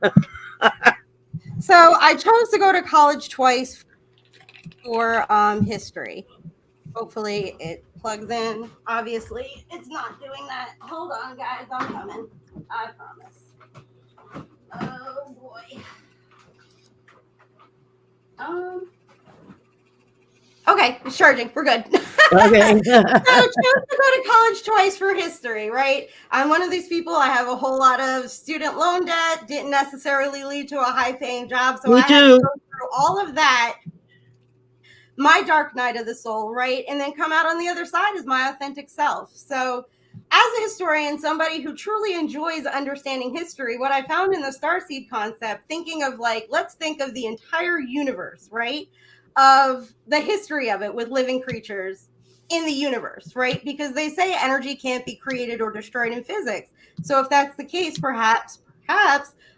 B: So I chose to go to college twice for history. Hopefully it plugs in. Obviously, it's not doing that. Hold on, guys. I'm coming. I promise. Oh boy. Um. Okay, it's charging. We're good.
A: Okay.
B: So I chose to go to college twice for history, right? I'm one of these people. I have a whole lot of student loan debt. Didn't necessarily lead to a high-paying job, so
A: Me
B: I had to
A: too.
B: go through all of that, my dark night of the soul, right? And then come out on the other side as my authentic self. So, as a historian, somebody who truly enjoys understanding history, what I found in the starseed concept, thinking of like, let's think of the entire universe, right? Of the history of it with living creatures in the universe, right? Because they say energy can't be created or destroyed in physics. So, if that's the case, perhaps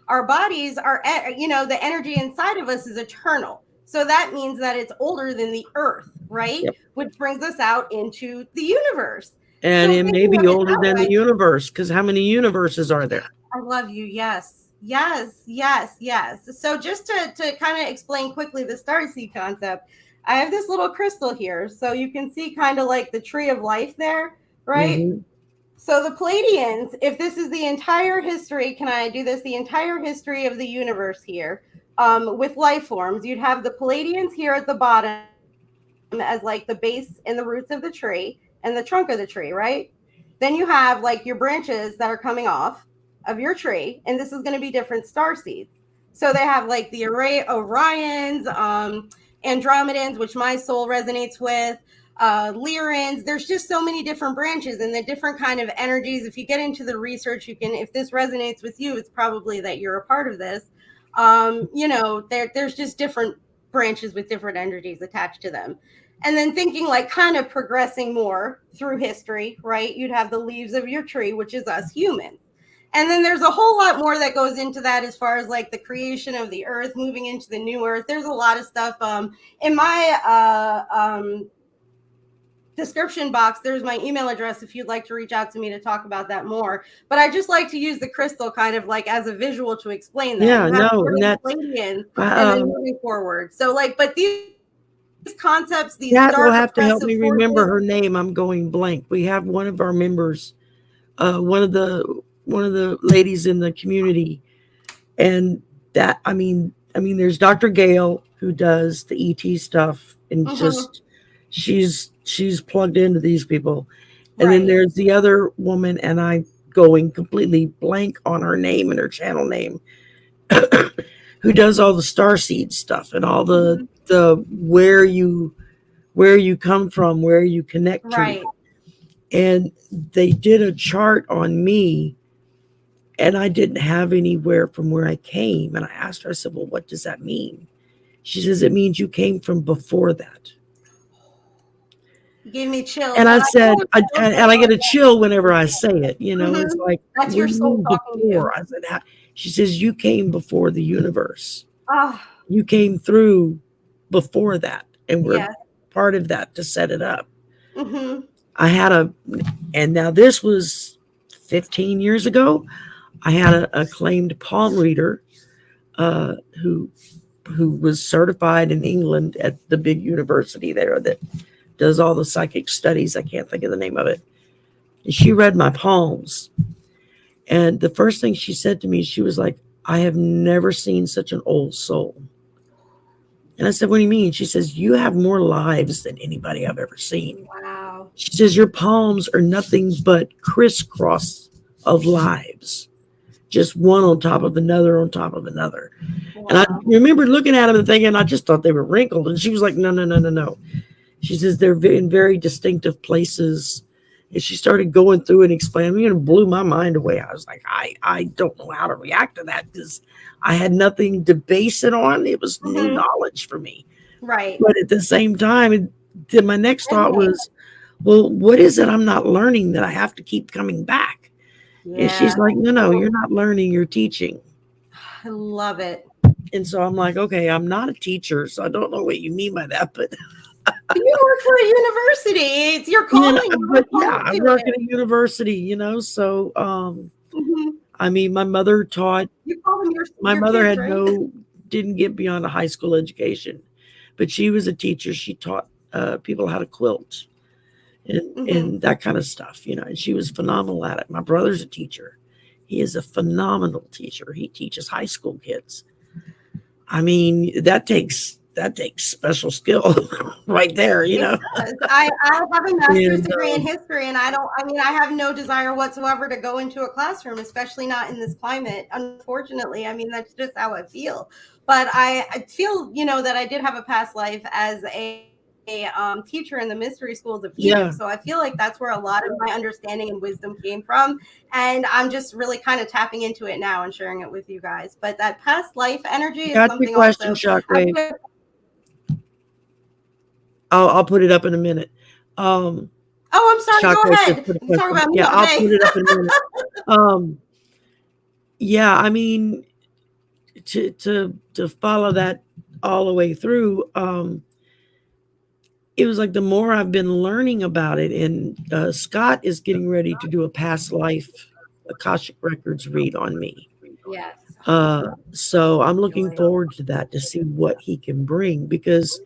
B: our bodies are, the energy inside of us is eternal. So that means that it's older than the earth, right?
A: Yep.
B: Which brings us out into the universe.
A: And
B: So
A: it may
B: thinking
A: be
B: of it
A: older
B: that
A: than
B: way,
A: the universe, because how many universes are there?
B: I love you. Yes. Yes. Yes. Yes. So just to kind of explain quickly the starseed concept, I have this little crystal here. So you can see kind of like the tree of life there, right?
A: Hmm.
B: So the Pleiadians, if this is the entire history, can I do this? The entire history of the universe here, with life forms, you'd have the Pleiadians here at the bottom as like the base and the roots of the tree and the trunk of the tree, right? Then you have like your branches that are coming off of your tree, and this is going to be different star seeds. So they have like the array Orions, Andromedans, which my soul resonates with, Lyrans. There's just so many different branches and the different kind of energies. If you get into the research, you can, if this resonates with you, it's probably that you're a part of this. There's just different branches with different energies attached to them. And then thinking like kind of progressing more through history, right? You'd have the leaves of your tree, which is us humans. And then there's a whole lot more that goes into that as far as like the creation of the earth, moving into the new earth. There's a lot of stuff. In my description box, there's my email address if you'd like to reach out to me to talk about that more. But I just like to use the crystal kind of like as a visual to explain that.
A: Yeah,
B: You have
A: no, and that's
B: Palladian and then
A: um,
B: moving forward. So like, but these concepts, these
A: Kat will
B: dark
A: have to help me
B: oppressive
A: remember
B: forces.
A: her name. I'm going blank. We have one of our members, one of the ladies in the community, and that I mean, there's Dr. Gail who does the ET stuff, and
B: Mhm.
A: just she's plugged into these people, and then
B: Right.
A: there's the other woman, and I'm going completely blank on her name and her channel name, who does all the starseed stuff and all
B: Mhm.
A: the where you come from, where you connect to.
B: Right.
A: And they did a chart on me, and I didn't have anywhere from where I came. And I asked her, I said, well, what does that mean? She says, it means you came from before that.
B: You gave me chills.
A: And
B: And
A: I
B: I
A: said,
B: told her,
A: and I get a chill whenever I say it. You know, it's
B: mhm,
A: like,
B: that's
A: what
B: your
A: do you
B: soul
A: mean
B: talking to you.
A: before? I said, she says, you came before the universe.
B: Ah,
A: You came through before that, and we're
B: yeah.
A: part of that to set it up.
B: Mm-hmm.
A: I had a, and now this was 15 years ago. I had an acclaimed palm reader uh, who was certified in England at the big university there that does all the psychic studies. I can't think of the name of it. And she read my palms, and the first thing she said to me, she was like, "I have never seen such an old soul." And I said, "What do you mean?" She says, "You have more lives than anybody I've ever seen."
B: Wow.
A: She says, "Your palms are nothing but crisscross of lives, just one on top of another on top of another." And I
B: Wow.
A: remember looking at them and thinking, I just thought they were wrinkled. And she was like, no, no, no, no, no. She says they're in very distinctive places. And she started going through and explaining, it blew my mind away. I was like, I don't know how to react to that because I had nothing to base it on. It was new
B: Mm-hmm.
A: knowledge for me.
B: Right.
A: But at the same time, then my next thought was, well, what is it I'm not learning that I have to keep coming back? And
B: Yeah.
A: she's like, no, no, you're not learning, you're teaching.
B: I love it.
A: And so I'm like, okay, I'm not a teacher, so I don't know what you mean by that, but
B: You work for a university. It's your
A: you know,
B: calling. You're
A: but yeah,
B: called
A: I
B: to
A: work
B: it.
A: at a university, so
B: Mm-hmm.
A: I mean, my mother taught.
B: You call them
A: My
B: your
A: mother
B: kids,
A: had
B: right?
A: no didn't get beyond a high school education, but she was a teacher. She taught people how to quilt
B: Mm-hmm.
A: and that kind of stuff, and she was phenomenal at it. My brother's a teacher. He is a phenomenal teacher. He teaches high school kids. I mean, that takes special skill right there,
B: It does. I have a master's
A: And
B: degree in history, and I mean, I have no desire whatsoever to go into a classroom, especially not in this climate. Unfortunately, I mean, that's just how I feel. But I feel, that I did have a past life as a teacher in the mystery schools of Egypt.
A: yeah,
B: So I feel like that's where a lot of my understanding and wisdom came from. And I'm just really kind of tapping into it now and sharing it with you guys. But that past life energy is
A: got your
B: something
A: question,
B: also I
A: Shockwave.
B: feel.
A: I'll put it up in a minute. Um,
B: Oh, I'm sorry. Go
A: Shockwave just
B: ahead.
A: put a
B: Talk
A: question.
B: about me
A: Yeah,
B: all
A: I'll
B: day.
A: put it up in a minute. Um, yeah, I mean, to follow that all the way through, it was like the more I've been learning about it, and Scott is getting ready to do a past life Akashic Records read on me.
B: Yes.
A: So I'm looking forward to that to see what he can bring, because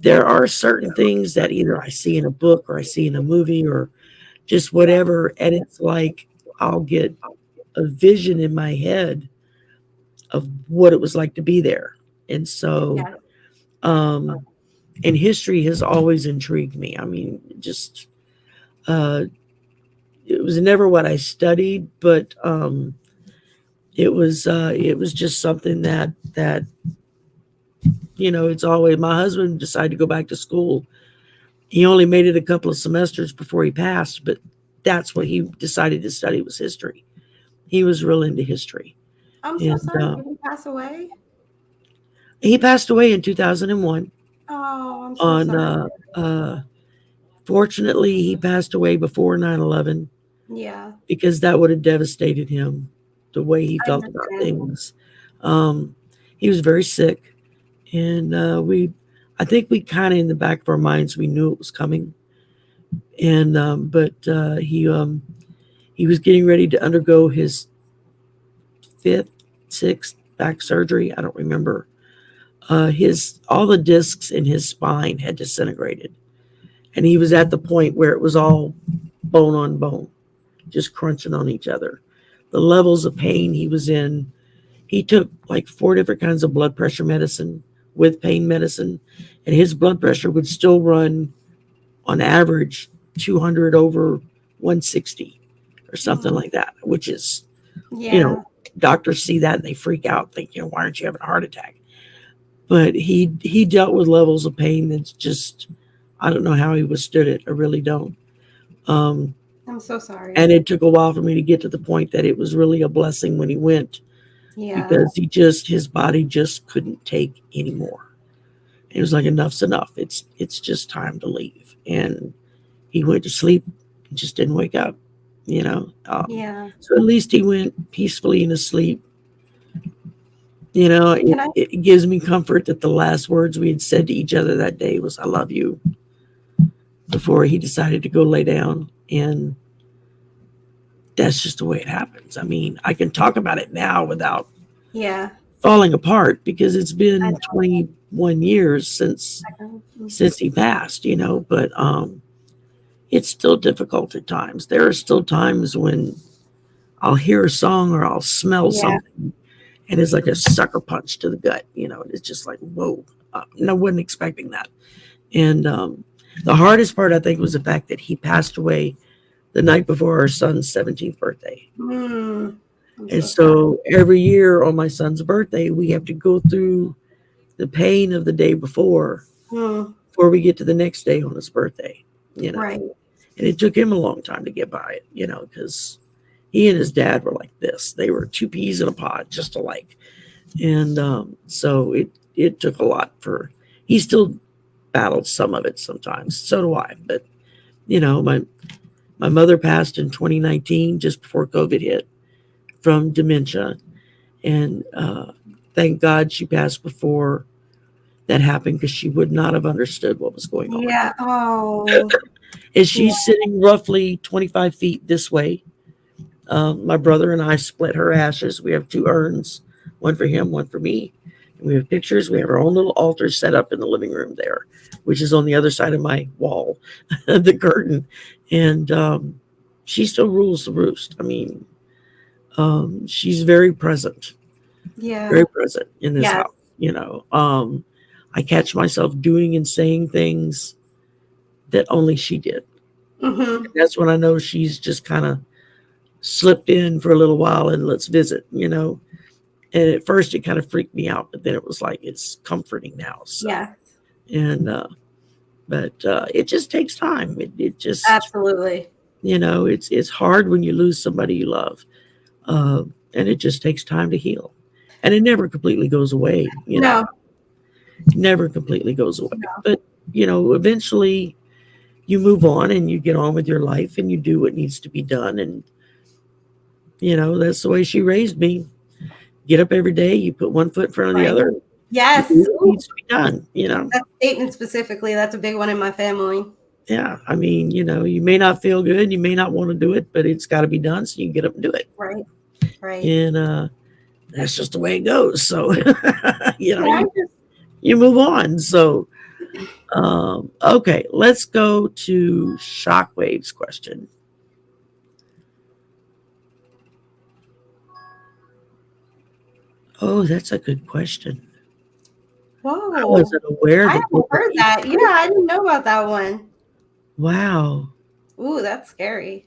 A: there are certain things that either I see in a book or I see in a movie or just
B: Yes.
A: whatever, and it's like I'll get a vision in my head of what it was like to be there. And so
B: Yes.
A: um and history has always intrigued me. I mean, just uh it was never what I studied, but it was just something that it's always. My husband decided to go back to school. He only made it a couple of semesters before he passed, but that's what he decided to study, was history. He was real into history.
B: I'm so
A: And
B: sorry. Did he pass away?
A: he passed away in 2001.
B: Oh, I'm so
A: On
B: sorry.
A: Fortunately, he passed away before 9/11
B: Yeah,
A: because that would have devastated him the way he
B: I
A: felt about
B: understand.
A: things. Um, he was very sick, and I think we kind of in the back of our minds we knew it was coming, and but he was getting ready to undergo his fifth, sixth back surgery. I don't remember. His all the discs in his spine had disintegrated, and he was at the point where it was all bone on bone, just crunching on each other. The levels of pain he was in, he took like four different kinds of blood pressure medicine with pain medicine, and his blood pressure would still run on average 200 over 160 or something
B: Mm,
A: like that, which is, you know,
B: yeah,
A: doctors see that and they freak out, think, why aren't you having a heart attack? But he dealt with levels of pain that's just, I don't know how he withstood it. I really don't. Um,
B: I'm so sorry.
A: and it took a while for me to get to the point that it was really a blessing when he went,
B: Yeah,
A: because his body just couldn't take anymore. It was like enough's enough. It's just time to leave. And he went to sleep and just didn't wake up. You know,
B: yeah.
A: so at least he went peacefully into sleep.
B: Can I?
A: It gives me comfort that the last words we had said to each other that day was "I love you" before he decided to go lay down. And that's just the way it happens. I mean, I can talk about it now without
B: Yeah,
A: falling apart because it's
B: I
A: been
B: know.
A: 21 years
B: I know.
A: since he passed, but it's still difficult at times. There are still times when I'll hear a song or I'll smell
B: Yeah,
A: something and it's like a sucker punch to the gut. It's just like, whoa, no, wasn't expecting that. And the hardest part, I think, was the fact that he passed away the night before our son's 17th birthday.
B: I'm
A: And
B: so sorry.
A: so every year on my son's birthday, we have to go through the pain of the day
B: Mm,
A: before we get to the next day on his birthday, you know.
B: right.
A: And it took him a long time to get by it, because he and his dad were like this. They were two peas in a pod, just alike. And so it took a lot for. He still battled some of it sometimes. So do I. But my mother passed in 2019, just before COVID hit, from dementia, and thank God she passed before that happened, because she would not have understood what was going on.
B: Yeah. Oh,
A: And
B: yeah.
A: she's sitting roughly 25 feet this way. My brother and I split her ashes. We have two urns, one for him, one for me. And we have pictures. We have our own little altar set up in the living room there, which is on the other side of my wall, the curtain. And she still rules the roost. I mean, she's
B: Yeah.
A: very present in this
B: Yes.
A: house. I catch myself doing and saying things that only she did.
B: Hmm.
A: And that's when I know she's just kind of slipped in for a little while and let's visit. And at first it kind of freaked me out, but then it was like it's comforting now. So,
B: Yeah.
A: and but it just takes time. It just
B: Absolutely.
A: it's hard when you lose somebody you love, uh, and it just takes time to heal, and it never completely goes away.
B: No.
A: Never completely goes away.
B: No.
A: But eventually you move on and you get on with your life and you do what needs to be done. And that's the way she raised me. Get up every day, you put one foot in front of the
B: Right.
A: other, you do
B: Yes.
A: what
B: Ooh,
A: needs to be done.
B: that statement specifically, that's a big one in my family.
A: Yeah, I mean, you may not feel good, you may not want to do it, but it's got to be done, so you can get up and do it.
B: Right. Right.
A: And that's just the way it goes. So
B: Can I
A: you
B: just
A: you move on. So okay, let's go to Shockwave's question. Oh, that's a good question. I
B: whoa.
A: wasn't aware
B: I
A: that they
B: haven't
A: were
B: heard
A: age
B: that. Yeah,
A: group.
B: I didn't know about that one.
A: Wow.
B: Ooh, that's scary.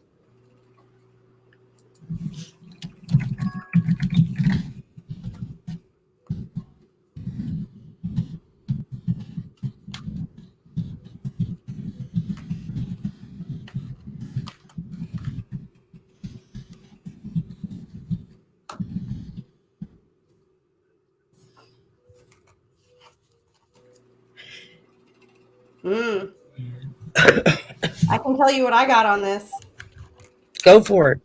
B: Mm. I can tell you what I got on this.
A: Go for it.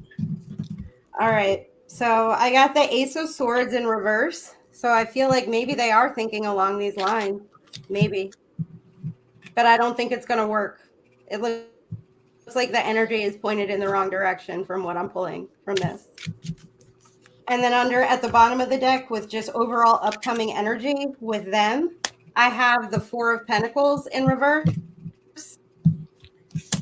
B: All right. So I got the Ace of Swords in reverse. So I feel like maybe they are thinking along these lines. Maybe. But I don't think it's going to work. It looks like the energy is pointed in the wrong direction from what I'm pulling from this. And then under at the bottom of the deck with just overall upcoming energy with them, I have the Four of Pentacles in reverse.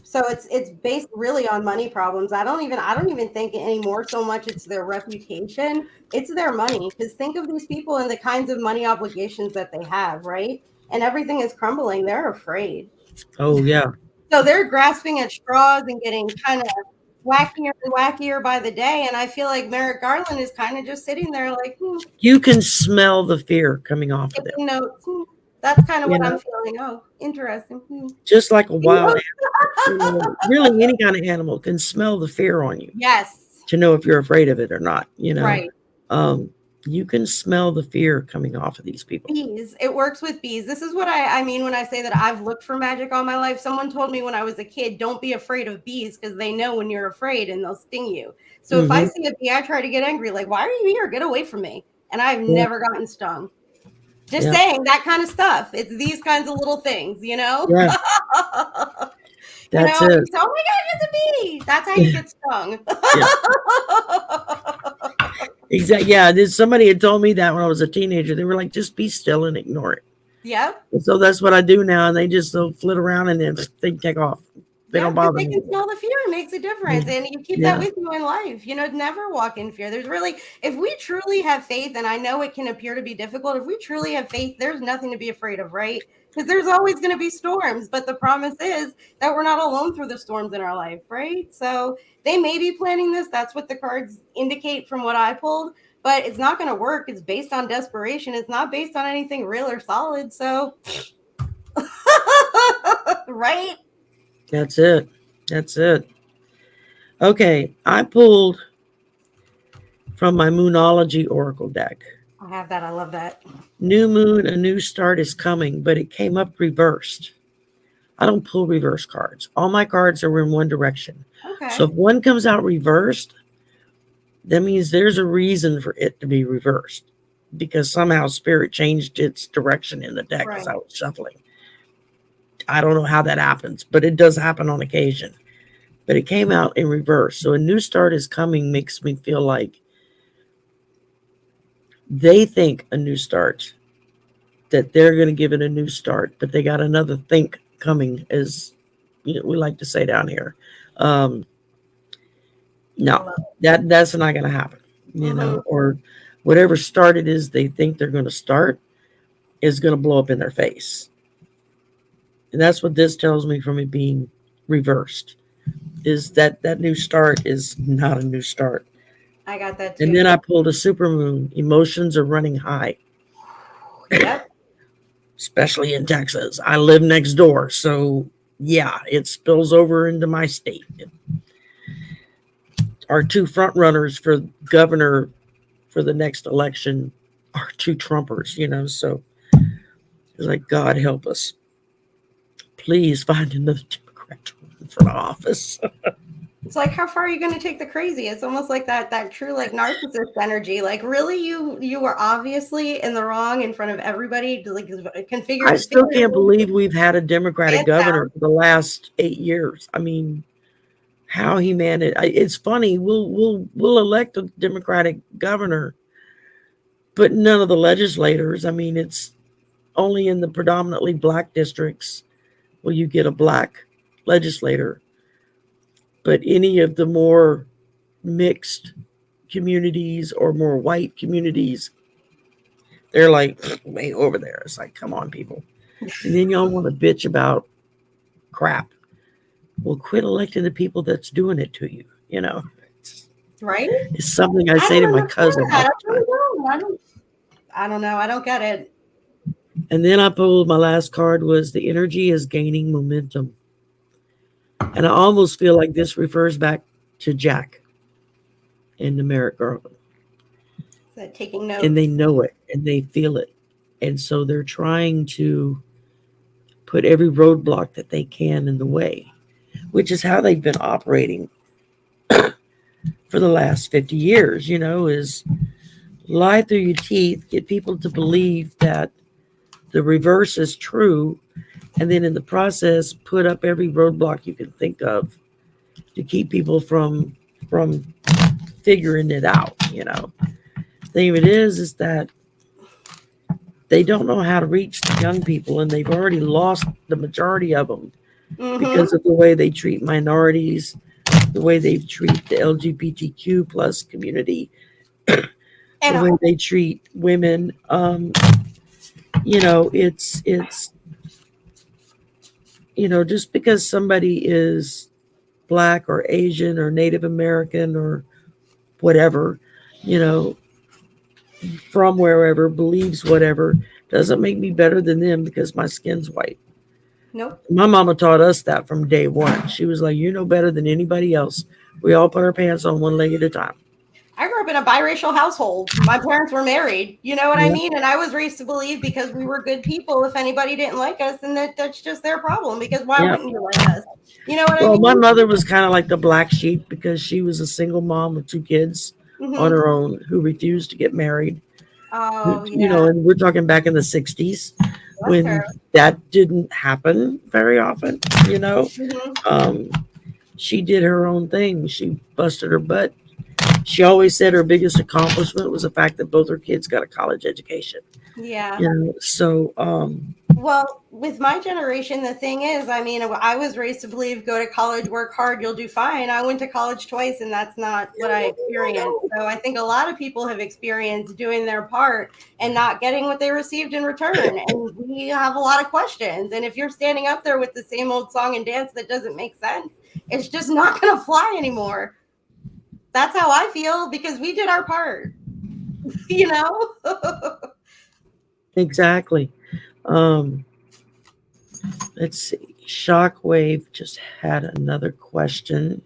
B: So it's based really on money problems. I don't even think anymore so much it's their reputation, it's their money. Because think of these people and the kinds of money obligations that they have, right? And everything is crumbling. They're afraid.
A: Oh yeah.
B: So they're grasping at straws and getting kind of wackier and wackier by the day. And I feel like Merrick Garland is kind of just sitting there like,
A: You can smell the fear coming off of them.
B: taking notes. That's kind of
A: You
B: what I'm
A: know,
B: feeling. Oh, interesting.
A: just like a wild really any kind of animal can smell the fear on you
B: Yes.
A: to know if you're afraid of it or not.
B: Right.
A: Um, you can smell the fear coming off of these people.
B: Bees. It works with bees. This is what I mean when I say that I've looked for magic all my life. Someone told me when I was a kid, don't be afraid of bees because they know when you're afraid and they'll sting you. So if I see a bee, I try to get angry, like, why are you here? Get away from me. And I've
A: Yeah.
B: never gotten stung. Just
A: Yeah.
B: saying that kind of stuff. It's these kinds of little things,
A: Yeah,
B: you
A: that's
B: know,
A: it.
B: you say, oh my gosh, it's a bee. That's how you get stung.
A: Yeah, exactly. Yeah, somebody had told me that when I was a teenager. They were like, just be still and ignore it.
B: Yep.
A: And so that's what I do now. And they just flit around and then they take off. They
B: Yeah,
A: don't
B: because
A: bother
B: they
A: me
B: can
A: anymore.
B: smell the fear. It makes a difference.
A: Yeah.
B: And you keep that
A: Yeah.
B: with you in life. Never walk in fear. There's really, if we truly have faith, and I know it can appear to be difficult, if we truly have faith, there's nothing to be afraid of, right? Because there's always going to be storms. But the promise is that we're not alone through the storms in our life, right? So they may be planning this. That's what the cards indicate from what I pulled. But it's not going to work. It's based on desperation. It's not based on anything real or solid. So, right?
A: That's it. That's it. Okay. I pulled from my Moonology Oracle deck.
B: I have that. I love that.
A: New moon, a new start is coming, but it came up reversed. I don't pull reverse cards. All my cards are in one direction.
B: Okay.
A: So if one comes out reversed, that means there's a reason for it to be reversed because somehow spirit changed its direction in the deck as I was shuffling. I don't know how that happens, but it does happen on occasion. But it came out in reverse. So a new start is coming makes me feel like they think a new start, that they're going to give it a new start, but they got another think coming, as we like to say down here. No, that's not going to happen, or whatever start it is they think they're going to start is going to blow up in their face. And that's what this tells me from it being reversed, is that new start is not a new start.
B: I got that too.
A: And then I pulled a supermoon. Emotions are running high.
B: Yep.
A: Especially in Texas. I live next door. So, yeah, it spills over into my state. Our two front runners for governor for the next election are two Trumpers, so it's like, God help us. Please find another Democrat to run for office.
B: It's like, how far are you going to take the crazy? It's almost like that true like narcissist energy. Like, really, you were obviously in the wrong in front of everybody. Like, configure.
A: I still can't believe we've had a Democratic governor for the last 8 years. I mean, how he managed. It's funny. We'll elect a Democratic governor, but none of the legislators. I mean, it's only in the predominantly black districts will you get a black legislator. But any of the more mixed communities or more white communities, they're like way over there. It's like, come on, people. And then y'all want to bitch about crap. Well, quit electing the people that's doing it to you.
B: Right?
A: It's something I say to my cousin.
B: I don't know. I don't get it.
A: And then I pulled my last card was the energy is gaining momentum. And I almost feel like this refers back to Jack and the Merrick Garland.
B: Taking notes.
A: And they know it and they feel it. And so they're trying to put every roadblock that they can in the way, which is how they've been operating for the last 50 years, is lie through your teeth, get people to believe that the reverse is true, and then in the process put up every roadblock you can think of to keep people from figuring it out. The thing of it is that they don't know how to reach the young people, and they've already lost the majority of them because
B: Mm-hmm.
A: of the way they treat minorities, the way they treat the LGBTQ plus community, the
B: And
A: way they treat women. It's just because somebody is black or Asian or Native American or whatever, you know, from wherever, believes whatever, doesn't make me better than them because my skin's white.
B: nope.
A: My mama taught us that from day one. She was like, "You know better than anybody else. We all put our pants on one leg at a time."
B: I grew up in a biracial household. My parents were married. You know what I
A: Yeah.
B: mean? And I was raised to believe because we were good people, if anybody didn't like us, then that's just their problem. Because why
A: Yeah.
B: wouldn't you like us? You know what I
A: Well, my
B: mean?
A: mother was kind of like the black sheep because she was a single mom with two kids on
B: Hmm.
A: her own who refused to get married.
B: Oh yeah,
A: And we're talking back in the 60s
B: bless her.
A: when that didn't happen very often.
B: Hmm.
A: Um, she did her own thing. She busted her butt. She always said her biggest accomplishment was the fact that both her kids got a college education.
B: Yeah.
A: So
B: Well, with my generation, the thing is, I mean, I was raised to believe go to college, work hard, you'll do fine. I went to college twice, and that's not what I experienced. So I think a lot of people have experienced doing their part and not getting what they received in return. And we have a lot of questions. And if you're standing up there with the same old song and dance that doesn't make sense, it's just not going to fly anymore. That's how I feel because we did our part, you know?
A: exactly. Um, let's see. Shockwave just had another question.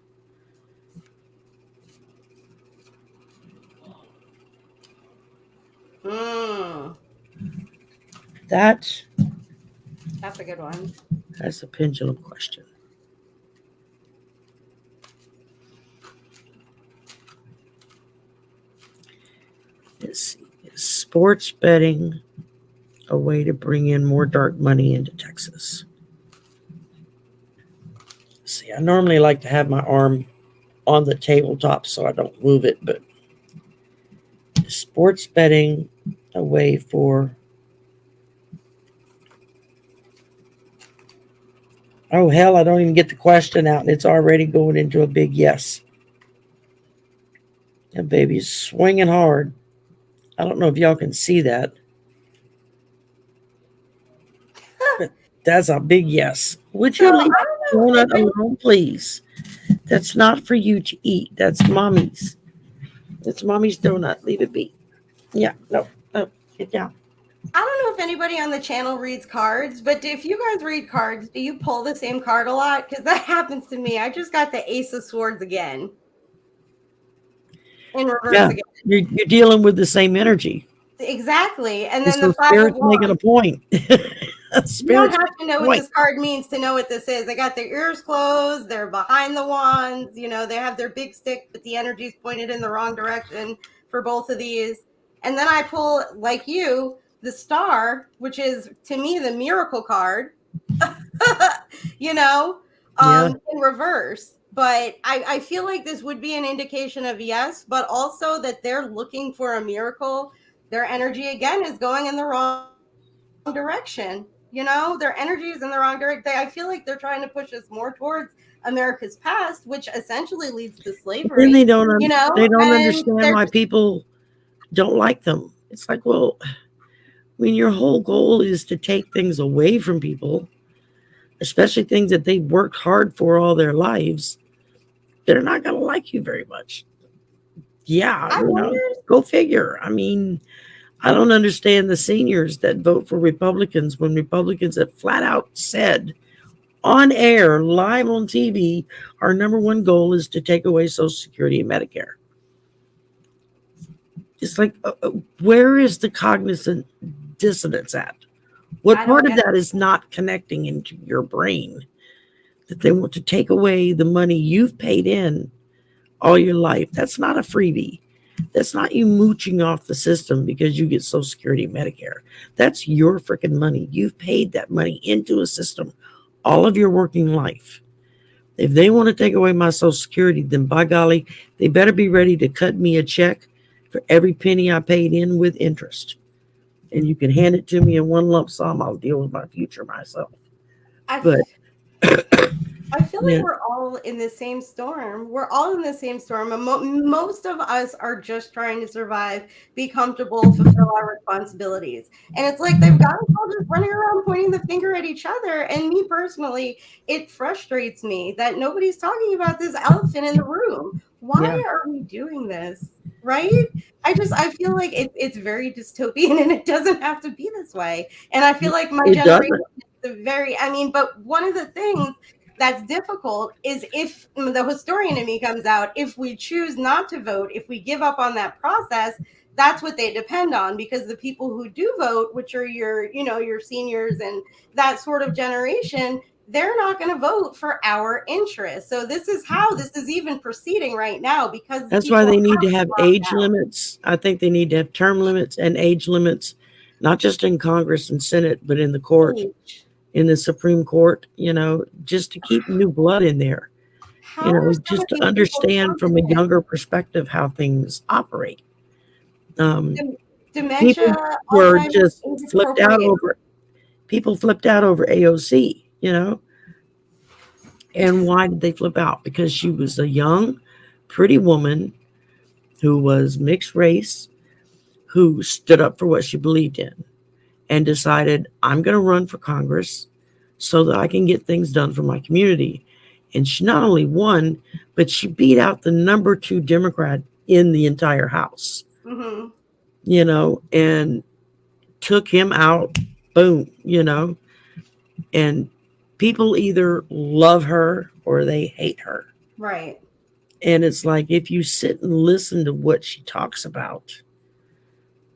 B: Mm,
A: That
B: that's a good one.
A: that's a pendulum question. Let's see. Is sports betting a way to bring in more dark money into Texas? See, I normally like to have my arm on the tabletop so I don't move it, but is sports betting a way for. Oh, hell, I don't even get the question out and it's already going into a big yes. That baby's swinging hard. I don't know if y'all can see that, but that's a big yes. Would
B: So
A: you
B: I
A: leave
B: don't
A: the
B: know if
A: donut alone, please? That's not for you to eat. That's mommy's. It's mommy's donut. Leave it be. Yeah, no, no, get down.
B: I don't know if anybody on the channel reads cards, but if you guys read cards, do you pull the same card a lot? Because that happens to me. I just got the Ace of Swords again in reverse
A: Yeah,
B: again.
A: you're dealing with the same energy.
B: Exactly. And
A: And
B: then the
A: so
B: Five of
A: spirit's making a
B: Wands.
A: point.
B: You don't
A: Spirit's
B: have
A: making
B: to
A: a
B: know what
A: point.
B: this card means to know what this is. They got their ears closed, they're behind the wands, they have their big stick, but the energy's pointed in the wrong direction for both of these. And then I pull, like you, the star, which is to me the miracle card, you know,
A: Yeah.
B: in reverse. But I feel like this would be an indication of yes, but also that they're looking for a miracle. Their energy again is going in the wrong direction. Their energy is in the wrong direction. I feel like they're trying to push us more towards America's past, which essentially leads to
A: Then
B: slavery,
A: they don't
B: and
A: understand
B: they're
A: why
B: just
A: people don't like them. It's like, well, when your whole goal is to take things away from people, especially things that they've worked hard for all their lives, they're not going to like you very much. Yeah,
B: I wonder.
A: go figure. I mean, I don't understand the seniors that vote for Republicans when Republicans have flat out said on air, live on TV, our number one goal is to take away Social Security and Medicare. It's like, where is the cognizant dissonance at? What
B: I don't
A: part of
B: get
A: that is not connecting into your brain that they want to take away the money you've paid in all your life? That's not a freebie. That's not you mooching off the system because you get Social Security, Medicare. That's your freaking money. You've paid that money into a system all of your working life. If they want to take away my Social Security, then by golly, they better be ready to cut me a check for every penny I paid in with interest. And you can hand it to me in one lump sum. I'll deal with my future myself.
B: I
A: But
B: I feel like
A: yeah,
B: we're all in the same storm. We're all in the same storm. And most of us are just trying to survive, be comfortable, fulfill our responsibilities. And it's like they've got us all just running around pointing the finger at each other. And me personally, it frustrates me that nobody's talking about this elephant in the room.
A: yeah,
B: Why are we doing this? Right? I feel like it's very dystopian and it doesn't have to be this way. And I feel like my
A: it
B: generation
A: doesn't.
B: is the very, I mean, but one of the things that's difficult is if the historian in me comes out, if we choose not to vote, if we give up on that process, that's what they depend on, because the people who do vote, which are your, your seniors and that sort of generation, they're not going to vote for our interests. So this is how this is even proceeding right now, because
A: That's why
B: people
A: they need to
B: have
A: have
B: dropped
A: age
B: out.
A: limits. I think they need to have term limits and age limits, not just in Congress and Senate, but in the court,
B: Age.
A: in the Supreme Court, just to keep new blood in there,
B: How are so
A: just to
B: many people
A: understand from a
B: competent?
A: younger perspective how things operate. Um,
B: Dementia,
A: people were
B: Alzheimer's,
A: just
B: age
A: flipped out
B: appropriate.
A: over people flipped out over AOC, and why did they flip out? Because she was a young, pretty woman who was mixed race, who stood up for what she believed in and decided, I'm going to run for Congress so that I can get things done for my community. And she not only won, but she beat out the number two Democrat in the entire House,
B: Hmm.
A: and took him out. Boom, and people either love her or they hate her.
B: Right.
A: And it's like, if you sit and listen to what she talks about,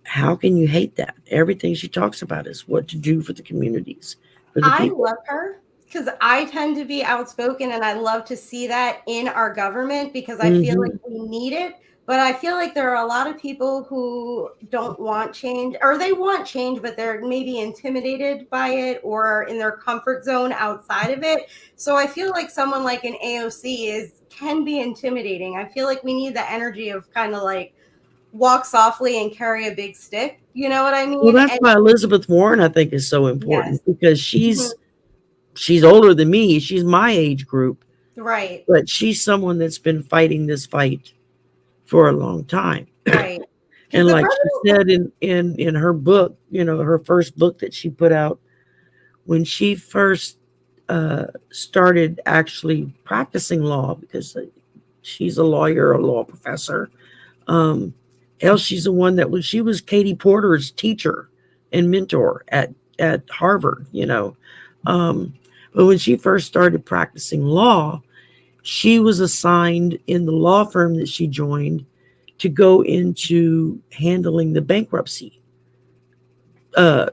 A: how can you hate that? Everything she talks about is what to do for the communities, for the
B: I
A: people.
B: love her because I tend to be outspoken and I love to see that in our government because I feel like
A: Hmm.
B: we need it. But I feel like there are a lot of people who don't want change, or they want change, but they're maybe intimidated by it or in their comfort zone outside of it. So I feel like someone like an AOC can be intimidating. I feel like we need the energy of kind of like walk softly and carry a big stick. You know what I
A: Well,
B: mean?
A: that's
B: And
A: why Elizabeth Warren, I think, is so
B: yes.
A: important, because
B: Mhm.
A: she's older than me. She's my age group,
B: Right.
A: but she's someone that's been fighting this fight for a long time.
B: Right. Because
A: And
B: the
A: like she
B: president,
A: said in her book, her first book that she put out, when she first started actually practicing law, because she's a lawyer, a law professor. Um, Hell, she's the one that was she was Katie Porter's teacher and mentor at Harvard. But when she first started practicing law, she was assigned in the law firm that she joined to go into handling the bankruptcy uh,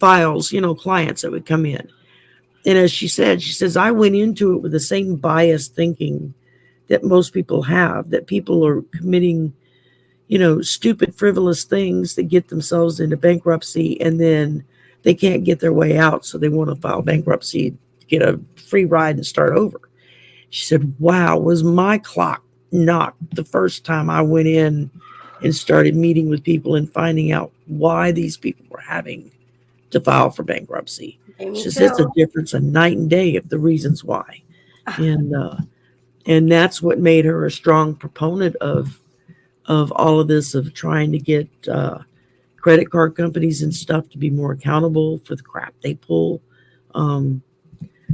A: files, clients that would come in. And as she says, I went into it with the same biased thinking that most people have, that people are committing, stupid, frivolous things that get themselves into bankruptcy, and then they can't get their way out. So they want to file bankruptcy to get a free ride and start over. She said, wow, was my clock knocked the first time I went in and started meeting with people and finding out why these people were having to file for bankruptcy.
B: me
A: She says it's a
B: too.
A: difference a night and day of the reasons why. And that's what made her a strong proponent of all of this, of trying to get credit card companies and stuff to be more accountable for the crap they pull, um,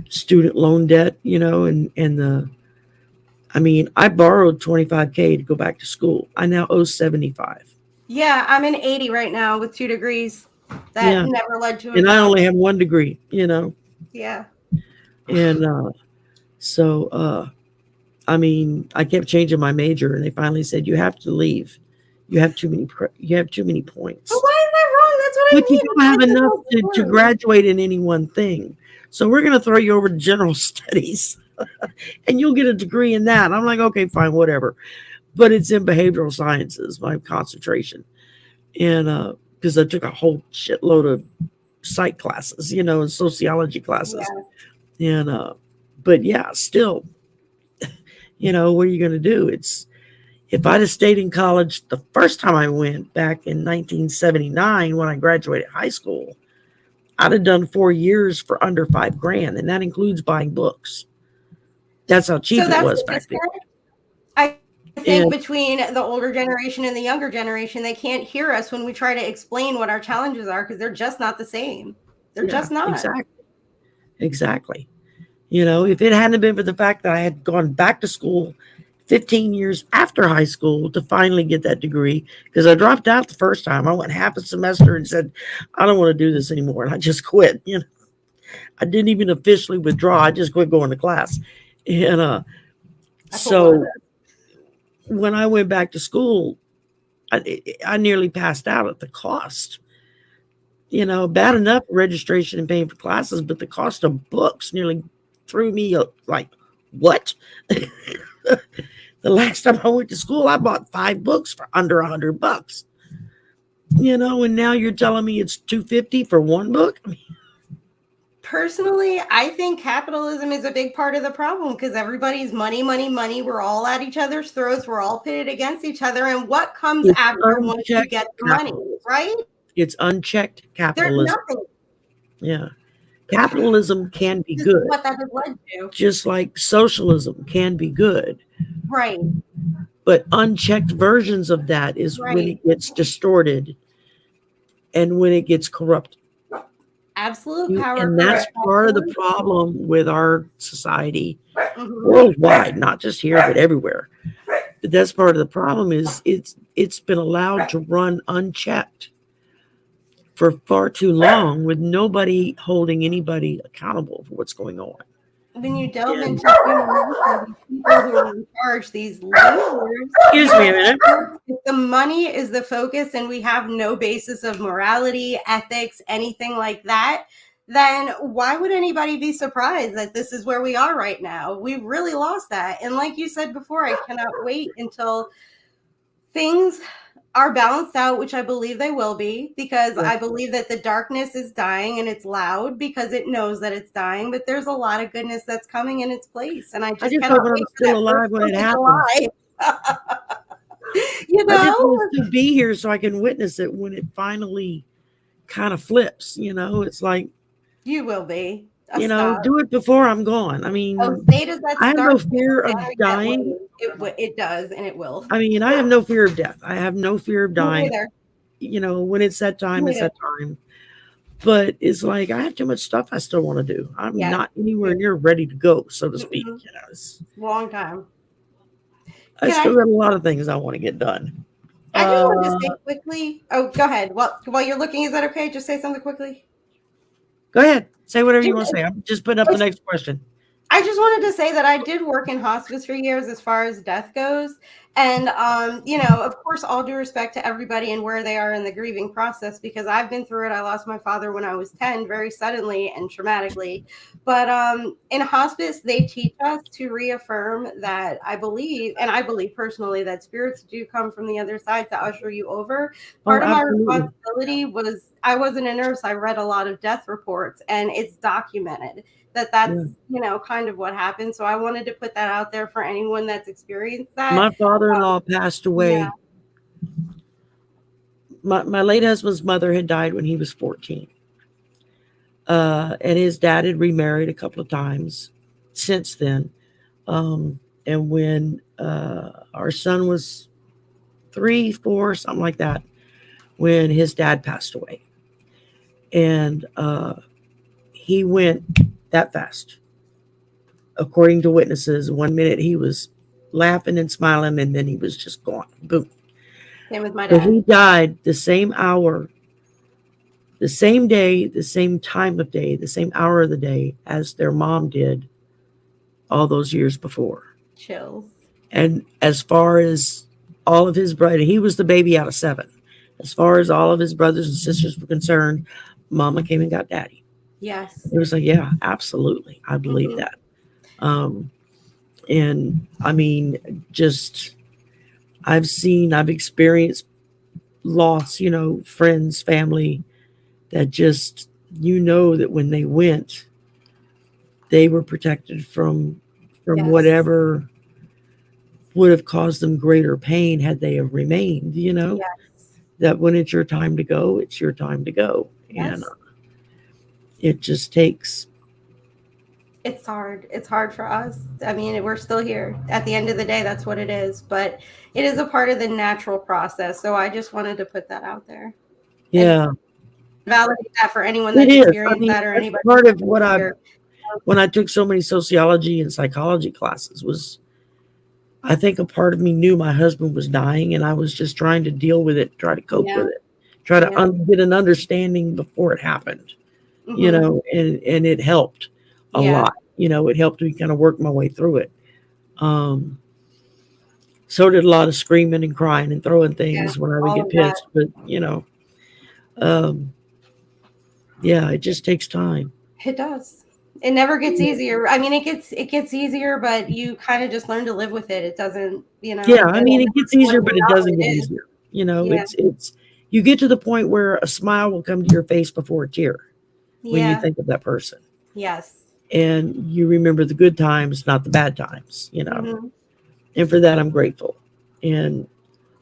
A: student loan debt, and the I mean, I borrowed 25K to go back to school. I now owe 75.
B: Yeah, I'm in 80 right now with 2 degrees. That
A: Yeah,
B: never led to a
A: and I
B: job.
A: only have one degree,
B: Yeah.
A: and so I mean, I kept changing my major, and they finally said, you have to leave. You have too many
B: But
A: points.
B: why is that wrong? That's what I
A: But you
B: mean.
A: don't have
B: That's the
A: enough
B: whole
A: to
B: point.
A: graduate in any one thing. So we're going to throw you over to general studies and you'll get a degree in that. I'm like, okay, fine, whatever. But it's in behavioral sciences, my concentration. And because I took a whole shitload of psych classes, and sociology classes.
B: Yeah.
A: And, but yeah, still, what are you going to do? If I'd have stayed in college the first time I went back in 1979 when I graduated high school, I'd have done 4 years for under $5,000, and that includes buying books. That's how cheap
B: So
A: it
B: that's
A: was
B: the
A: back then.
B: disconnect. I think
A: And
B: between the older generation and the younger generation, they can't hear us when we try to explain what our challenges are because they're just not the same. They're
A: yeah,
B: just not.
A: exactly. If it hadn't been for the fact that I had gone back to school 15 years after high school to finally get that degree, because I dropped out the first time. I went half a semester and said, I don't want to do this anymore. And I just quit. I didn't even officially withdraw. I just quit going to class. And
B: I put one of
A: so when I went back to school, I nearly passed out at the cost. Bad enough registration and paying for classes, but the cost of books nearly threw me up like, what? The last time I went to school, I bought 5 books for under $100. And now you're telling me it's $250 for one book?
B: Personally, I think capitalism is a big part of the problem because everybody's money, money, money. We're all at each other's throats. We're all pitted against each other. And what comes
A: It's
B: after once you
A: unchecked
B: get the money,
A: capitalism.
B: right?
A: It's unchecked
B: There's
A: capitalism.
B: nothing.
A: Yeah. Capitalism can be
B: This is
A: good,
B: what that has led to.
A: just like socialism can be good.
B: Right.
A: But unchecked versions of that is when
B: Right.
A: it gets distorted and when it gets corrupt.
B: Absolute power.
A: And that's
B: correct.
A: part of the problem with our society
B: Mhm.
A: worldwide, not just here, but everywhere. But that's part of the problem is it's been allowed to run unchecked for far too long with nobody holding anybody accountable for what's going on.
B: When you delve
A: And-
B: into human nature, these people who are in charge, these leaders,
A: Excuse me a minute.
B: if the money is the focus and we have no basis of morality, ethics, anything like that, then why would anybody be surprised that this is where we are right now? We've really lost that. And like you said before, I cannot wait until things are balanced out, which I believe they will be, because
A: Yeah.
B: I believe that the darkness is dying and it's loud because it knows that it's dying, but there's a lot of goodness that's coming in its place. And I just
A: just
B: cannot
A: hope I'm
B: wait for
A: still
B: that
A: alive
B: first
A: when it
B: 4th of
A: happens.
B: July.
A: I just want to be here so I can witness it when it finally kind of flips. It's like,
B: You will be.
A: do it before I'm gone. I mean,
B: say does that
A: I have
B: start
A: no fear of
B: that
A: dying.
B: way. It does, and it will.
A: I mean, I have no fear of death. I have no fear of
B: Me
A: dying.
B: neither.
A: When it's that time,
B: Me
A: it's that time. But it's like I have too much stuff I still want to do. I'm
B: Yeah.
A: not anywhere near ready to go, so to speak.
B: Mm-mm.
A: It's
B: Long time.
A: I still got a lot of things I want to get done.
B: I just wanted to say quickly. Oh, go ahead. Well, while you're looking, is that okay? Just say something quickly.
A: Go ahead. Say whatever you want to say. I'm just putting up the next question.
B: I just wanted to say that I did work in hospice for years as far as death goes. And, of course, all due respect to everybody and where they are in the grieving process, because I've been through it. I lost my father when I was 10, very suddenly and traumatically. But in hospice, they teach us to reaffirm that I believe personally that spirits do come from the other side to usher you over. Part of my responsibility was I wasn't a nurse. I read a lot of death reports, and it's documented that's kind of what happened. So I wanted to put that out there for anyone that's experienced that.
A: My father-in-law passed away.
B: Yeah.
A: My late husband's mother had died when he was 14. And his dad had remarried a couple of times since then. And when our son was 3, 4, something like that, when his dad passed away. And he went that fast. According to witnesses, 1 minute he was laughing and smiling, and then he was just gone. Boom.
B: Same with my dad.
A: But he died the same hour, the same day, the same time of day, the same hour of the day as their mom did all those years before.
B: Chills.
A: And as far as all of his brother, he was the baby out of 7. As far as all of his brothers and sisters were concerned, mama came and got daddy.
B: Yes.
A: It was like, yeah, absolutely. I believe
B: Hmm.
A: that. Um, and I mean, just I've experienced loss, friends, family that just, that when they went, they were protected from
B: Yes.
A: whatever would have caused them greater pain had they have remained,
B: Yes.
A: that when it's your time to go, it's your time to go. And
B: Yes.
A: it just takes,
B: It's hard. It's hard for us. I mean, we're still here. At the end of the day, that's what it is. But it is a part of the natural process. So I just wanted to put that out there and
A: yeah,
B: validate that for anyone
A: it
B: that's
A: is. I
B: experienced
A: mean,
B: that or
A: that's
B: anybody
A: part of
B: who's here.
A: when I took so many sociology and psychology classes was, I think a part of me knew my husband was dying and I was just trying to deal with it, try to cope with
B: Yeah.
A: it, try to
B: Yeah.
A: get an understanding before it happened,
B: Hmm.
A: and it helped a
B: Yeah.
A: lot. It helped me kind of work my way through it. Um, so did a lot of screaming and crying and throwing
B: Yeah.
A: things when I would
B: All
A: get
B: of that.
A: pissed. But, um, yeah, it just takes time.
B: It does. It never gets easier. I mean, it gets easier, but you kind of just learn to live with it. It doesn't,
A: Yeah, I mean,
B: it'll
A: it gets
B: never
A: easier,
B: work
A: but it
B: out what
A: doesn't
B: it
A: get
B: is.
A: easier.
B: Yeah.
A: It's you get to the point where a smile will come to your face before a tear when you
B: Yeah.
A: think of that person,
B: Yes.
A: and you remember the good times, not the bad times.
B: Hmm.
A: And for that, I'm grateful. And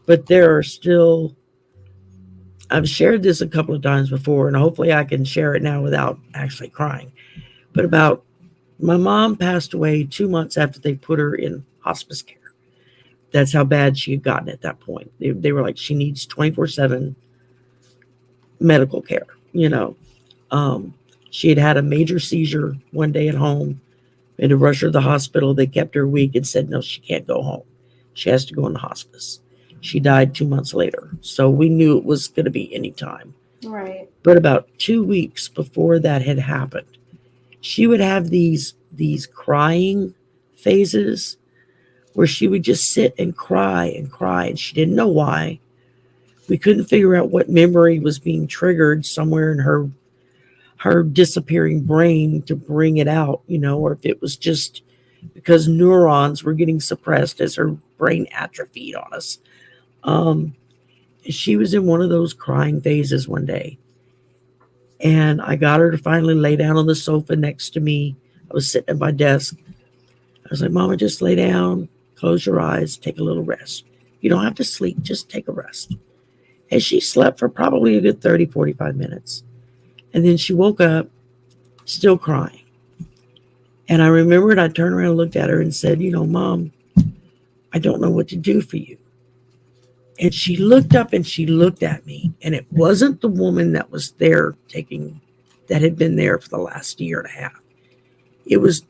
A: but there are still. I've shared this a couple of times before, and hopefully, I can share it now without actually crying. But about my mom passed away 2 months after they put her in hospice care. That's how bad she had gotten at that point. They were like, she needs 24/7 medical care. You know, um, she had had a major seizure one day at home. They had to rush her to the hospital. They kept her a week and said, no, she can't go home. She has to go into hospice. She died 2 months later. So we knew it was going to be any time.
B: Right.
A: But about 2 weeks before that had happened, she would have these crying phases where she would just sit and cry and cry, and she didn't know why. We couldn't figure out what memory was being triggered somewhere in her disappearing brain to bring it out, or if it was just because neurons were getting suppressed as her brain atrophied on us. Um, she was in one of those crying phases one day, and I got her to finally lay down on the sofa next to me. I was sitting at my desk. I was like, Mama, just lay down, close your eyes, take a little rest. You don't have to sleep, just take a rest. And she slept for probably a good 30, 45 minutes. And then she woke up still crying. And I remembered I turned around and looked at her and said, Mom, I don't know what to do for you. And she looked up and she looked at me. And it wasn't the woman that was there that had been there for the last year and a half. It was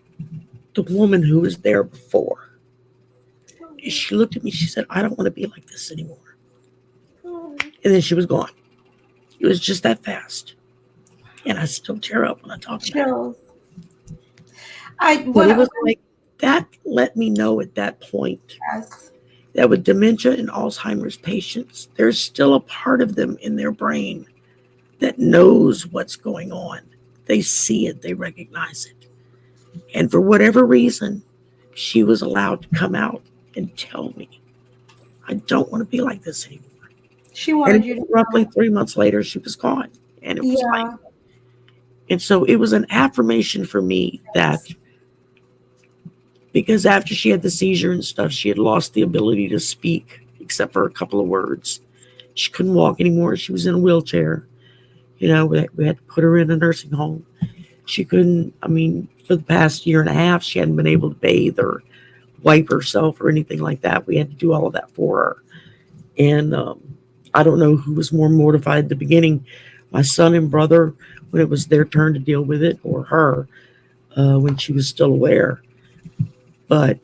A: the woman who was there before. And she looked at me. She said, I don't want to be like this anymore. And then she was gone. It was just that fast. And I still tear up when I talk about it.
B: Chills. I
A: But
B: what
A: it was like that let me know at that point
B: yes.
A: that with dementia and Alzheimer's patients, there's still a part of them in their brain that knows what's going on. They see it, they recognize it. And for whatever reason, she was allowed to come out and tell me, I don't want to be like this anymore.
B: She
A: And
B: wanted you to
A: roughly
B: know.
A: 3 months later, she was gone. And it was like,
B: Yeah.
A: and so it was an affirmation for me that
B: Yes.
A: because after she had the seizure and stuff, she had lost the ability to speak except for a couple of words. She couldn't walk anymore. She was in a wheelchair. We had to put her in a nursing home. She couldn't, I mean, for the past year and a half, she hadn't been able to bathe or wipe herself or anything like that. We had to do all of that for her. And I don't know who was more mortified at the beginning, my son and brother, when it was their turn to deal with it, or her, when she was still aware. But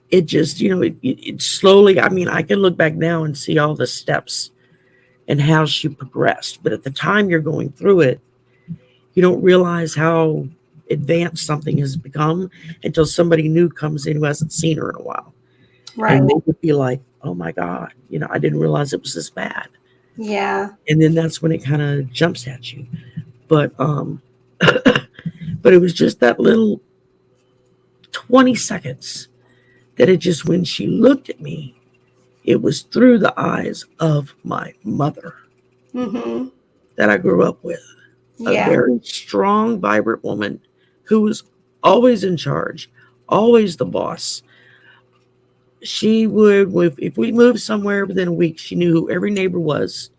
A: it just, it slowly, I mean, I can look back now and see all the steps and how she progressed. But at the time you're going through it, you don't realize how advanced something has become until somebody new comes in who hasn't seen her in a while.
B: Right.
A: And they would be like, oh my God, I didn't realize it was this bad.
B: Yeah.
A: And then that's when it kind of jumps at you. But but it was just that little 20 seconds that it just, when she looked at me, it was through the eyes of my mother
B: Mm-hmm.
A: that I grew up with. A
B: Yeah.
A: very strong, vibrant woman who was always in charge, always the boss. She would, if we moved somewhere within a week, she knew who every neighbor was,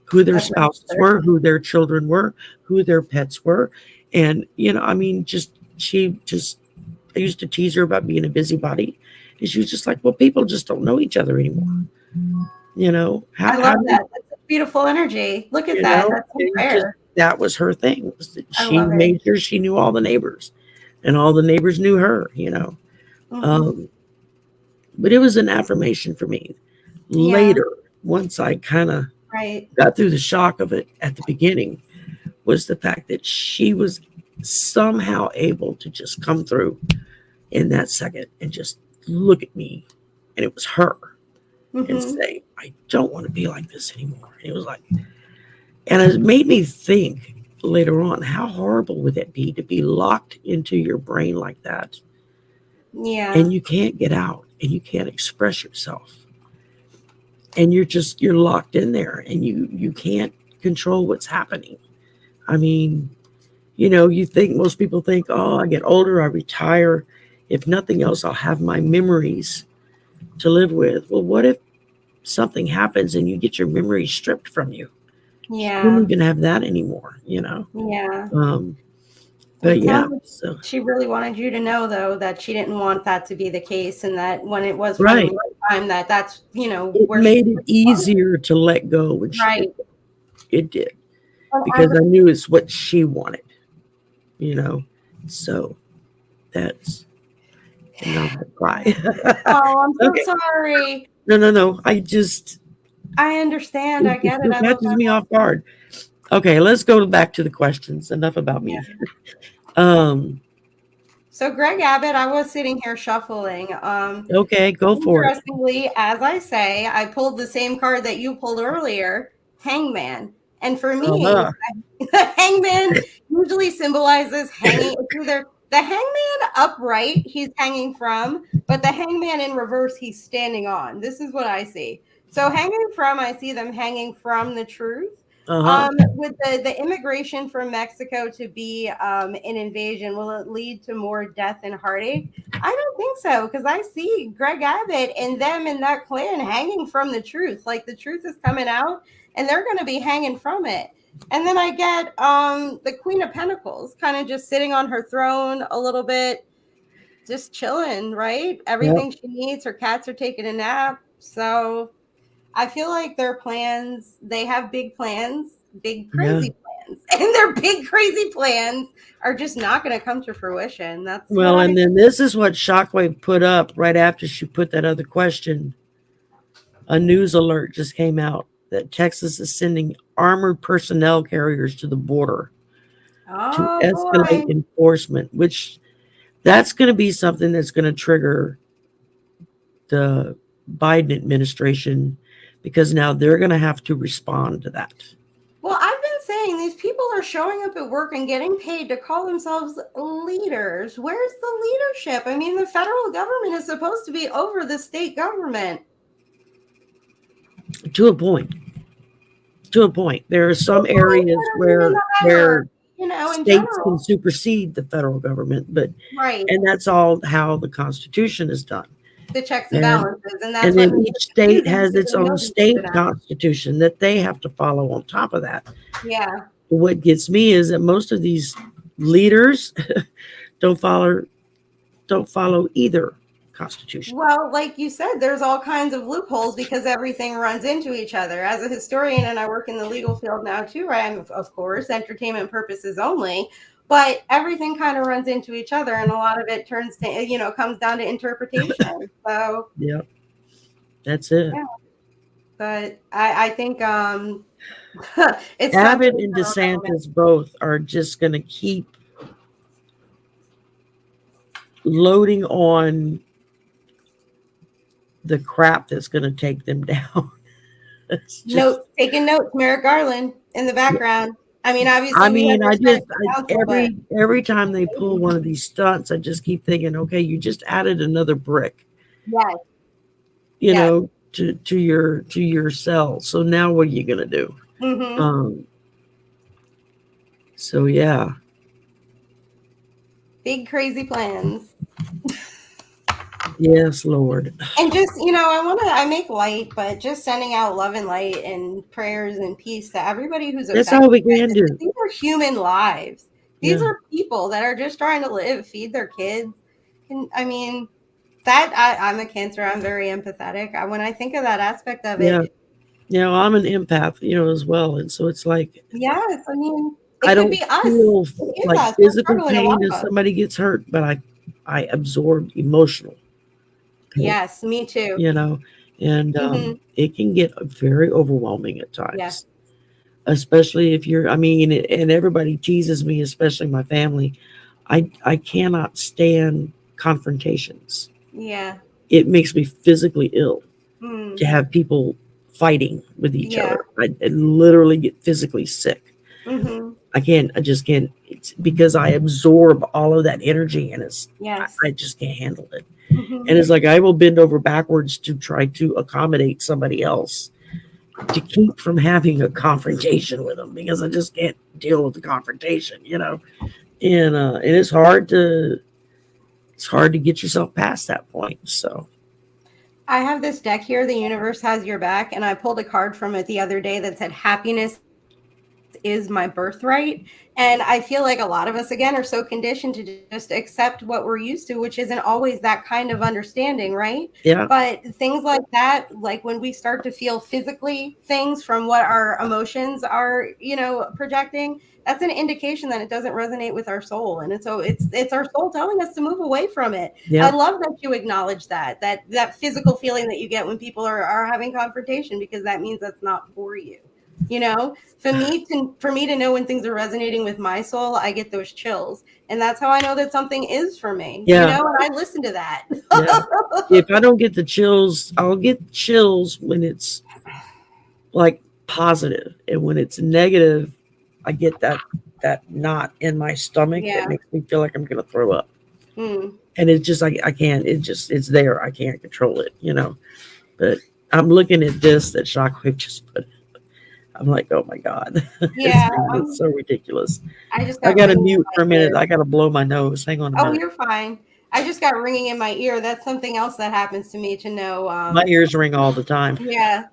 A: who their
B: I've
A: spouses
B: registered.
A: were, who their children were, who their pets were. And, I mean, I used to tease her about being a busybody. And she was just like, well, people just don't know each other anymore.
B: I
A: How
B: love
A: do
B: that. That's a beautiful energy. Look at that. That's so
A: and
B: rare.
A: that was her thing. Was that
B: I
A: she
B: love it.
A: made sure she knew all the neighbors and all the neighbors knew her,
B: Mm-hmm.
A: Um, but it was an affirmation for me.
B: Yeah.
A: Later, once I kind of
B: Right.
A: got through the shock of it at the beginning, was the fact that she was somehow able to just come through in that second and just look at me, and it was her, and
B: Mm-hmm.
A: say, I don't want to be like this anymore. And it was like, and it made me think later on, how horrible would that be to be locked into your brain like that,
B: Yeah.
A: and you can't get out and you can't express yourself, and you're locked in there, and you can't control what's happening. I mean, most people think, oh, I get older, I retire. If nothing else, I'll have my memories to live with. Well, what if something happens and you get your memories stripped from you? You don't
B: Yeah.
A: even have that anymore,
B: Yeah.
A: Um,
B: Well,
A: but
B: it sounds
A: yeah,
B: like
A: so
B: she really wanted you to know, though, that she didn't want that to be the case, and that when it was finally
A: right.
B: time, that's
A: It
B: where she
A: made it
B: was.
A: easier to let go when she did
B: Right.
A: that. It did,
B: And I
A: because I knew it's what she wanted, you know. So that's, and now I'm gonna cry.
B: Oh, I'm so
A: Okay.
B: sorry.
A: No.
B: I understand. I
A: It
B: get it.
A: still
B: I love
A: catches
B: my
A: me off guard. Okay, let's go back to the questions. Enough about
B: yeah.
A: me. Um,
B: So Greg Abbott, I was sitting here shuffling.
A: okay, go for it.
B: Interestingly, as I say, I pulled the same card that you pulled earlier, Hangman. And for me,
A: Uh-huh.
B: the hangman usually symbolizes hanging. It's either the hangman upright, he's hanging from, but the hangman in reverse, he's standing on. This is what I see. So hanging from, I see them hanging from the truth.
A: Uh-huh.
B: With the immigration from Mexico to be an invasion, will it lead to more death and heartache? I don't think so, because I see Greg Abbott and them in that clan hanging from the truth. Like the truth is coming out, and they're going to be hanging from it. And then I get the Queen of Pentacles kind of just sitting on her throne a little bit, just chilling, right?
A: Yep.
B: Everything she needs. Her cats are taking a nap. So I feel like their plans, they have big plans, big
A: Yeah.
B: crazy plans. And their big crazy plans are just not going to come to fruition. That's what
A: Well,
B: I
A: and then this is what Shockwave put up right after she put that other question. A news alert just came out that Texas is sending armored personnel carriers to the border to
B: Oh
A: escalate
B: boy.
A: enforcement, which that's going to be something that's going to trigger the Biden administration, because now they're going to have to respond to that.
B: Well, I've been saying these people are showing up at work and getting paid to call themselves leaders. Where's the leadership? I mean, the federal government is supposed to be over the state government.
A: To a point. To a point. There are some
B: People that
A: areas
B: are in the
A: where
B: hierarchy, in
A: states can
B: general.
A: supersede the federal government,
B: Right.
A: and that's all how the Constitution is done.
B: The checks and
A: And
B: balances. And that's
A: and
B: what
A: then
B: makes
A: each
B: it
A: state
B: confusing
A: has
B: because
A: its
B: they
A: own
B: know these ins and
A: state
B: outs.
A: constitution that they have to follow on top of that.
B: Yeah.
A: What gets me is that most of these leaders don't follow either constitution.
B: Well, like you said, there's all kinds of loopholes because everything runs into each other. As a historian, and I work in the legal field now too, right? I'm, of course, entertainment purposes only, but everything kind of runs into each other, and a lot of it turns to, comes down to interpretation. So,
A: Yep, that's it.
B: yeah, but I think it's
A: Abbott
B: something
A: and
B: for our government.
A: DeSantis both are just going to keep loading on the crap that's going to take them down. It's just,
B: Taking notes, Merrick Garland in the background. I mean,
A: I
B: obviously we
A: mean,
B: understand the council, but
A: every time they pull one of these stunts, I just keep thinking, okay, you just added another brick,
B: yes,
A: you
B: yes.
A: know, to your cell. So now what are you going to do?
B: Mm-hmm.
A: Um, so yeah,
B: Big crazy plans.
A: yes, Lord.
B: And just, I make light, but just sending out love and light and prayers and peace to everybody who's
A: That's
B: affected
A: all we
B: by
A: can
B: this.
A: do.
B: These are human lives. These
A: Yeah,
B: are people that are just trying to live, feed their kids. And I mean, I'm a Cancer. I'm very empathetic. When I think of that aspect of
A: yeah.
B: it,
A: I'm an empath, as well, and so it's like
B: yes, I mean, it
A: I
B: could
A: don't
B: be us.
A: feel
B: It is
A: like
B: us. We're
A: physical
B: struggling, a lot
A: pain if
B: of us.
A: somebody gets hurt, but I absorb emotional pain,
B: Yes, me too.
A: you know, and
B: Hmm.
A: it can get very overwhelming at
B: Yeah,
A: times, especially if you're. I mean, and everybody teases me, especially my family. I cannot stand confrontations.
B: yeah,
A: It makes me physically ill to
B: mm,
A: have people fighting with each
B: yeah,
A: other. I literally get physically sick.
B: hmm,
A: I can't. I just can't. It's because I absorb all of that energy, and
B: yes,
A: I just can't handle it. And
B: hmm,
A: it's like I will bend over backwards to try to accommodate somebody else to keep from having a confrontation with them because I just can't deal with the confrontation, and it's hard to get yourself past that point. So
B: I have this deck here, The Universe Has Your Back, and I pulled a card from it the other day that said, Happiness is my birthright. And I feel like a lot of us, again, are so conditioned to just accept what we're used to, which isn't always that kind of understanding, right? But things
A: yeah,
B: like that, like when we start to feel physically things from what our emotions are, projecting, that's an indication that it doesn't resonate with our soul. And it's our soul telling us to move away from it. I
A: yeah,
B: love that you acknowledge that physical feeling that you get when people are having confrontation, because that means that's not for you. For me to know when things are resonating with my soul, I get those chills, and that's how I know that something is for me.
A: yeah,
B: And I listen to that.
A: yeah. If I don't get the chills, I'll get chills when it's like positive, and when it's negative, I get that knot in my stomach that
B: Yeah.
A: makes me feel like I'm gonna throw up.
B: Mm.
A: And it's just like I can't. It's there. I can't control it. But I'm looking at this that Shockwave just put. I'm like, oh my god,
B: Yeah.
A: it's so ridiculous.
B: I just
A: I
B: got
A: got to
B: ringing
A: mute for a
B: in my
A: minute.
B: ear.
A: I got to blow my nose. Hang on a
B: Oh,
A: minute.
B: you're fine. I just got ringing in my ear. That's something else that happens to me to know.
A: My ears ring all the time,
B: Yeah,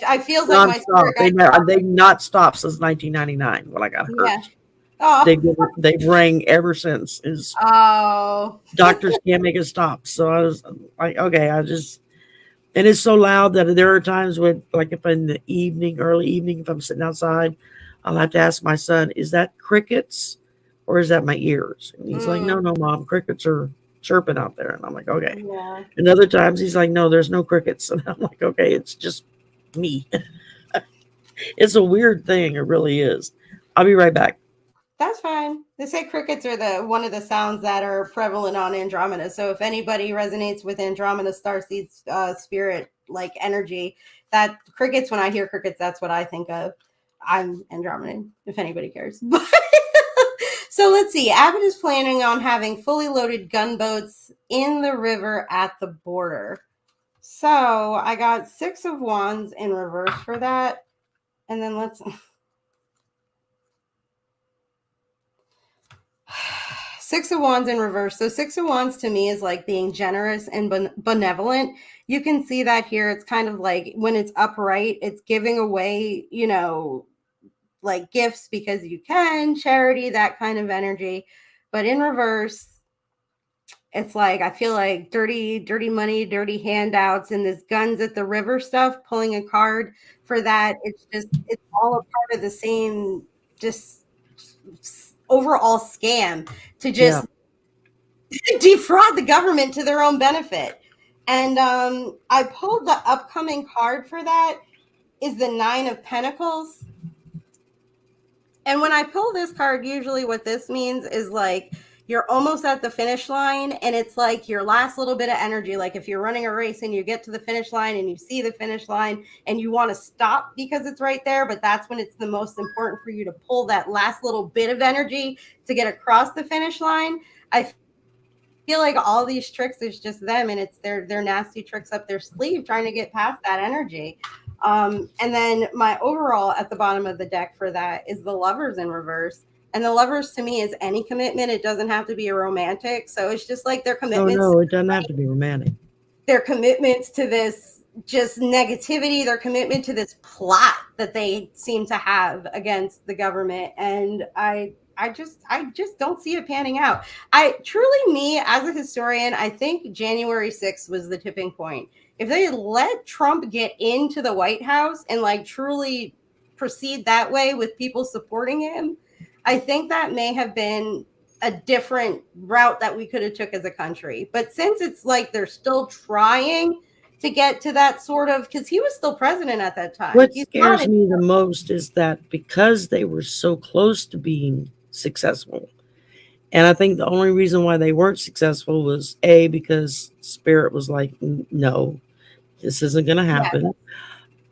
B: I feels like my
A: nonstop.
B: spirit guide.
A: They not stopped since 1999 when I got hurt.
B: Yeah. Oh.
A: They've rang ever since. Is
B: Oh.
A: doctors can't make it stop. So I was like, okay, I just and it's so loud that there are times when, like, if in the evening, early evening, if I'm sitting outside, I'll have to ask my son, "Is that crickets, or is that my ears?" And he's like, "No,
B: Mm,
A: no, mom, crickets are chirping out there." And I'm like, "Okay."
B: yeah.
A: And other times he's like, "No, there's no crickets." And I'm like, "Okay, it's just me." It's a weird thing. It really is. I'll be right back.
B: That's fine. They say crickets are the one of the sounds that are prevalent on Andromeda. So if anybody resonates with Andromeda starseed spirit like energy, that crickets. When I hear crickets, that's what I think of. I'm Andromedan. If anybody cares. So let's see. Abbott is planning on having fully loaded gunboats in the river at the border. So I got 6 of Wands in reverse for that. And then let's 6 of Wands in reverse. So 6 of Wands to me is like being generous and benevolent. You can see that here. It's kind of like when it's upright, it's giving away, like gifts because you can, charity, that kind of energy. But in reverse, it's like I feel like dirty money, dirty handouts, and this guns at the river stuff. Pulling a card for that, it's all a part of the same, just overall scam to
A: Yeah.
B: just defraud the government to their own benefit. And I pulled the upcoming card for that is the Nine of Pentacles. And when I pull this card, usually what this means is like you're almost at the finish line, and it's like your last little bit of energy. Like if you're running a race and you get to the finish line and you see the finish line and you want to stop because it's right there, but that's when it's the most important for you to pull that last little bit of energy to get across the finish line. I feel like all these tricks is just them, and it's their nasty tricks up their sleeve trying to get past that energy. And then my overall at the bottom of the deck for that is the Lovers in reverse. And the Lovers to me is any commitment. It doesn't have to be a romantic. So it's just like their
A: Oh
B: commitments,
A: no, it doesn't have to be romantic.
B: their commitments to this just negativity, their commitment to this plot that they seem to have against the government. And I just don't see it panning out. I truly, me as a historian, I think January 6th was the tipping point. If they let Trump get into the White House and like truly proceed that way with people supporting him, I think that may have been a different route that we could have took as a country. But since it's like they're still trying to get to that sort of, because he was still president at that time.
A: What
B: He's not
A: scares me the most is that because they were so close to being successful, and I think the only reason why they weren't successful was A, because Spirit was like, no, this isn't going to
B: yeah.
A: happen.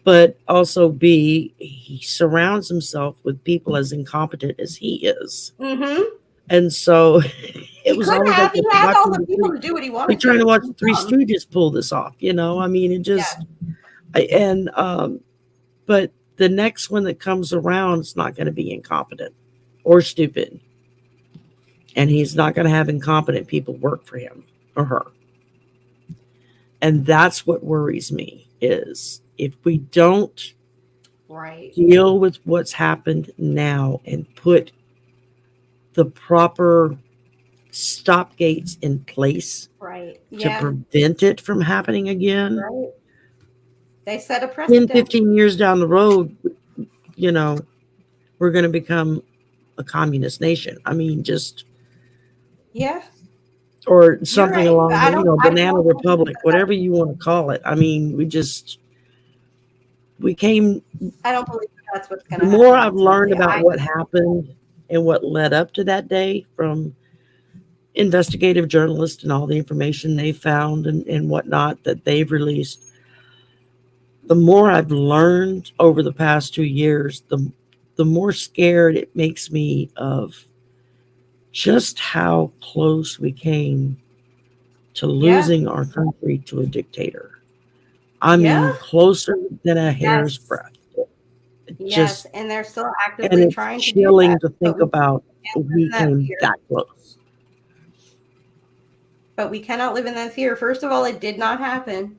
A: But also B, he surrounds himself with people as incompetent as he is.
B: Mm-hmm.
A: And so it
B: He
A: was
B: could
A: almost like
B: have. He had all
A: watching
B: the people to do what he
A: like
B: wanted
A: trying to
B: to.
A: watch the Three Stooges pull this off, you know? I mean, it
B: Yeah.
A: just, but the next one that comes around is not going to be incompetent or stupid. And he's not going to have incompetent people work for him or her. And that's what worries me is if we don't
B: Right.
A: deal with what's happened now and put the proper stop gates in place
B: Right.
A: to
B: Yeah.
A: prevent it from happening again,
B: Right. They set a
A: 10,
B: precedent.
A: 15 years down the road, you know, we're going to become a communist nation. I mean, just,
B: Yeah.
A: or
B: You're
A: something
B: right.
A: along the,
B: I
A: banana
B: don't believe
A: republic,
B: that.
A: whatever you want to call it. I mean, we came,
B: I don't believe that's what's going
A: the
B: to
A: more
B: happen
A: I've learned
B: ultimately.
A: about what happened and what led up to that day from investigative journalists and all the information they found and whatnot that they've released, the more I've learned over the past 2 years, the more scared it makes me of just how close we came to
B: Yeah.
A: losing our country to a dictator. I
B: Yeah.
A: mean, closer than a hair's
B: Yes.
A: breadth.
B: Yes.
A: Just,
B: And they're still
A: and
B: actively
A: it's
B: trying to do
A: chilling
B: that.
A: to
B: But
A: think
B: we
A: about
B: can't live
A: we
B: in that
A: came
B: fear.
A: that close.
B: But we cannot live in that fear. First of all, it did not happen.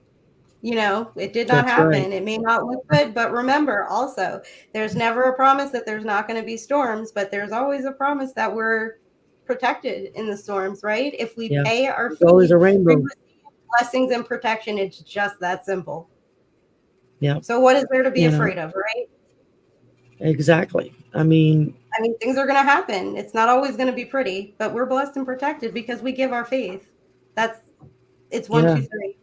B: It did not
A: That's right.
B: happen. It may not look good, but remember also, there's never a promise that there's not going to be storms, but there's always a promise that we're protected in the storms, right? If we
A: Yeah.
B: pay our
A: There's always
B: fees,
A: a
B: we
A: rainbow.
B: receive blessings and protection. It's just that simple.
A: Yeah.
B: So what is there to be
A: You know,
B: afraid of, right?
A: exactly. I mean,
B: Things are going to happen. It's not always going to be pretty, but we're blessed and protected because we give our faith. That's it's one,
A: yeah.
B: two, three.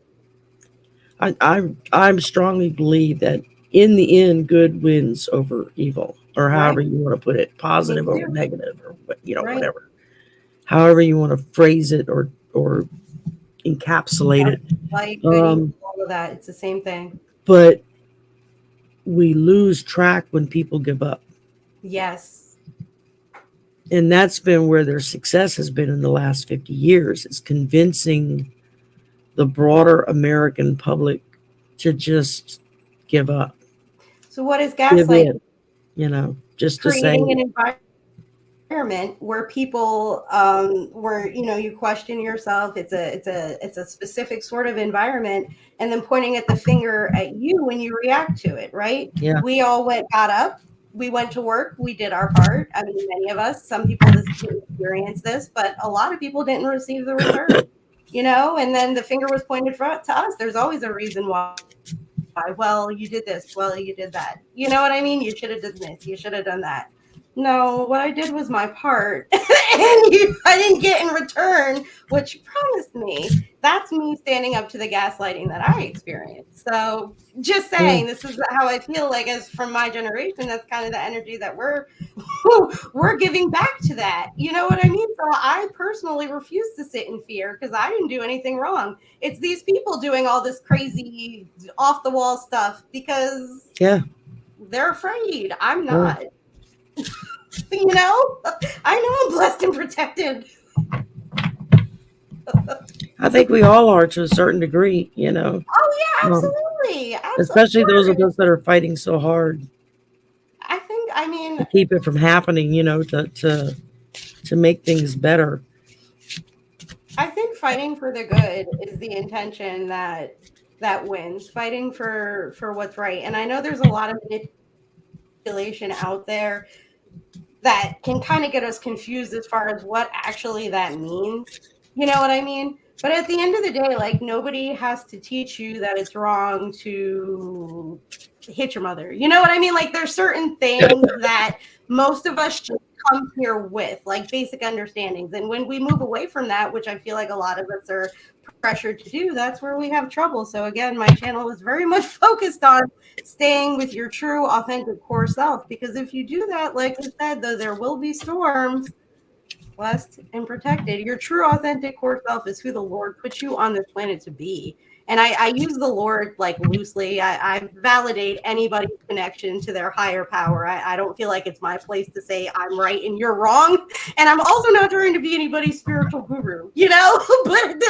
A: I strongly believe that in the end, good wins over evil, or
B: Right?
A: however you want to put it,
B: Me
A: positive over
B: too.
A: negative, or
B: Right?
A: whatever, however you want to phrase it or encapsulate
B: Yep.
A: it.
B: Light, good, evil, all of that. It's the same thing.
A: But we lose track when people give up,
B: Yes.
A: and that's been where their success has been in the last 50 years. Is convincing the broader American public to just give up,
B: So what is
A: give
B: gaslighting?
A: in, just to say,
B: Creating an environment where people, where you question yourself. It's a specific sort of environment, and then pointing at the finger at you when you react to it. Right?
A: yeah,
B: We all got up. We went to work. We did our part. Many of us. Some people didn't experience this, but a lot of people didn't receive the return. And then the finger was pointed to us. There's always a reason why. Well, you did this. Well, you did that. You know what I mean? You should have done this. You should have done that. No, what I did was my part, and I didn't get in return what you promised me. that's me standing up to the gaslighting that I experienced. So just saying, this is how I feel like, as from my generation, that's kind of the energy that we're giving back to that. You know what I mean? So I personally refuse to sit in fear because I didn't do anything wrong. It's these people doing all this crazy off the wall stuff because they're afraid. I'm not. You know, I know I'm blessed and protected.
A: I think we all are to a certain degree, you know.
B: Oh yeah, absolutely.
A: Especially those of us that are fighting so hard.
B: I mean,
A: to keep it from happening, you know, to make things better.
B: I think fighting for the good is the intention that wins. Fighting for what's right. And I know there's a lot of manipulation out there that can kind of get us confused as far as what actually that means. You know what I mean? But at the end of the day, like, nobody has to teach you that it's wrong to hit your mother. You know what I mean? Like, there's certain things that most of us just come here with, like basic understandings. And when we move away from that, which I feel like a lot of us are pressured to do, that's where we have trouble. So again, my channel is very much focused on staying with your true, authentic core self. Because if you do that, like I said, though, there will be storms. Blessed and protected. Your true, authentic core self is who the Lord put you on this planet to be. And I use the Lord like loosely. I validate anybody's connection to their higher power. I don't feel like it's my place to say I'm right and you're wrong. And I'm also not trying to be anybody's spiritual guru, you know? But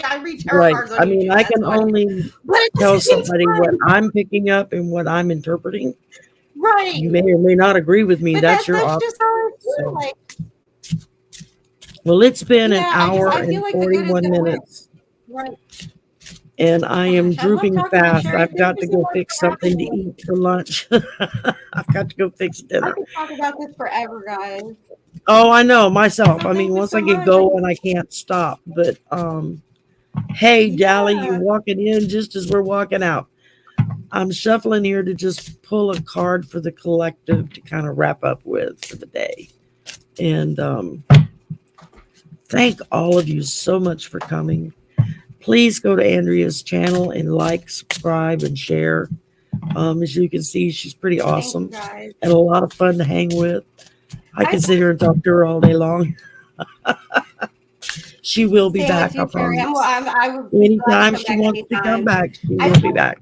B: I read tarot cards on YouTube.
A: I mean, I can only tell somebody what I'm picking up and what I'm interpreting.
B: Right.
A: You may or may not agree with me.
B: But
A: that's your option.
B: Just how I feel like.
A: Well, it's been an hour and 41 minutes.
B: Right.
A: And I am drooping fast. I've got to go fix something to eat for lunch. I've got to go fix dinner.
B: I could talk about this forever, guys.
A: Oh, I know myself. I mean, once I get going, I can't stop. But hey, Dally, you're walking in just as we're walking out. I'm shuffling here to just pull a card for the collective to kind of wrap up with for the day. And thank all of you so much for coming. Please go to Andrea's channel and like, subscribe, and share. As you can see, she's pretty awesome and a lot of fun to hang with. I can sit here and talk to her all day long. She will be back, I promise. Anytime she wants to come back, she will be back.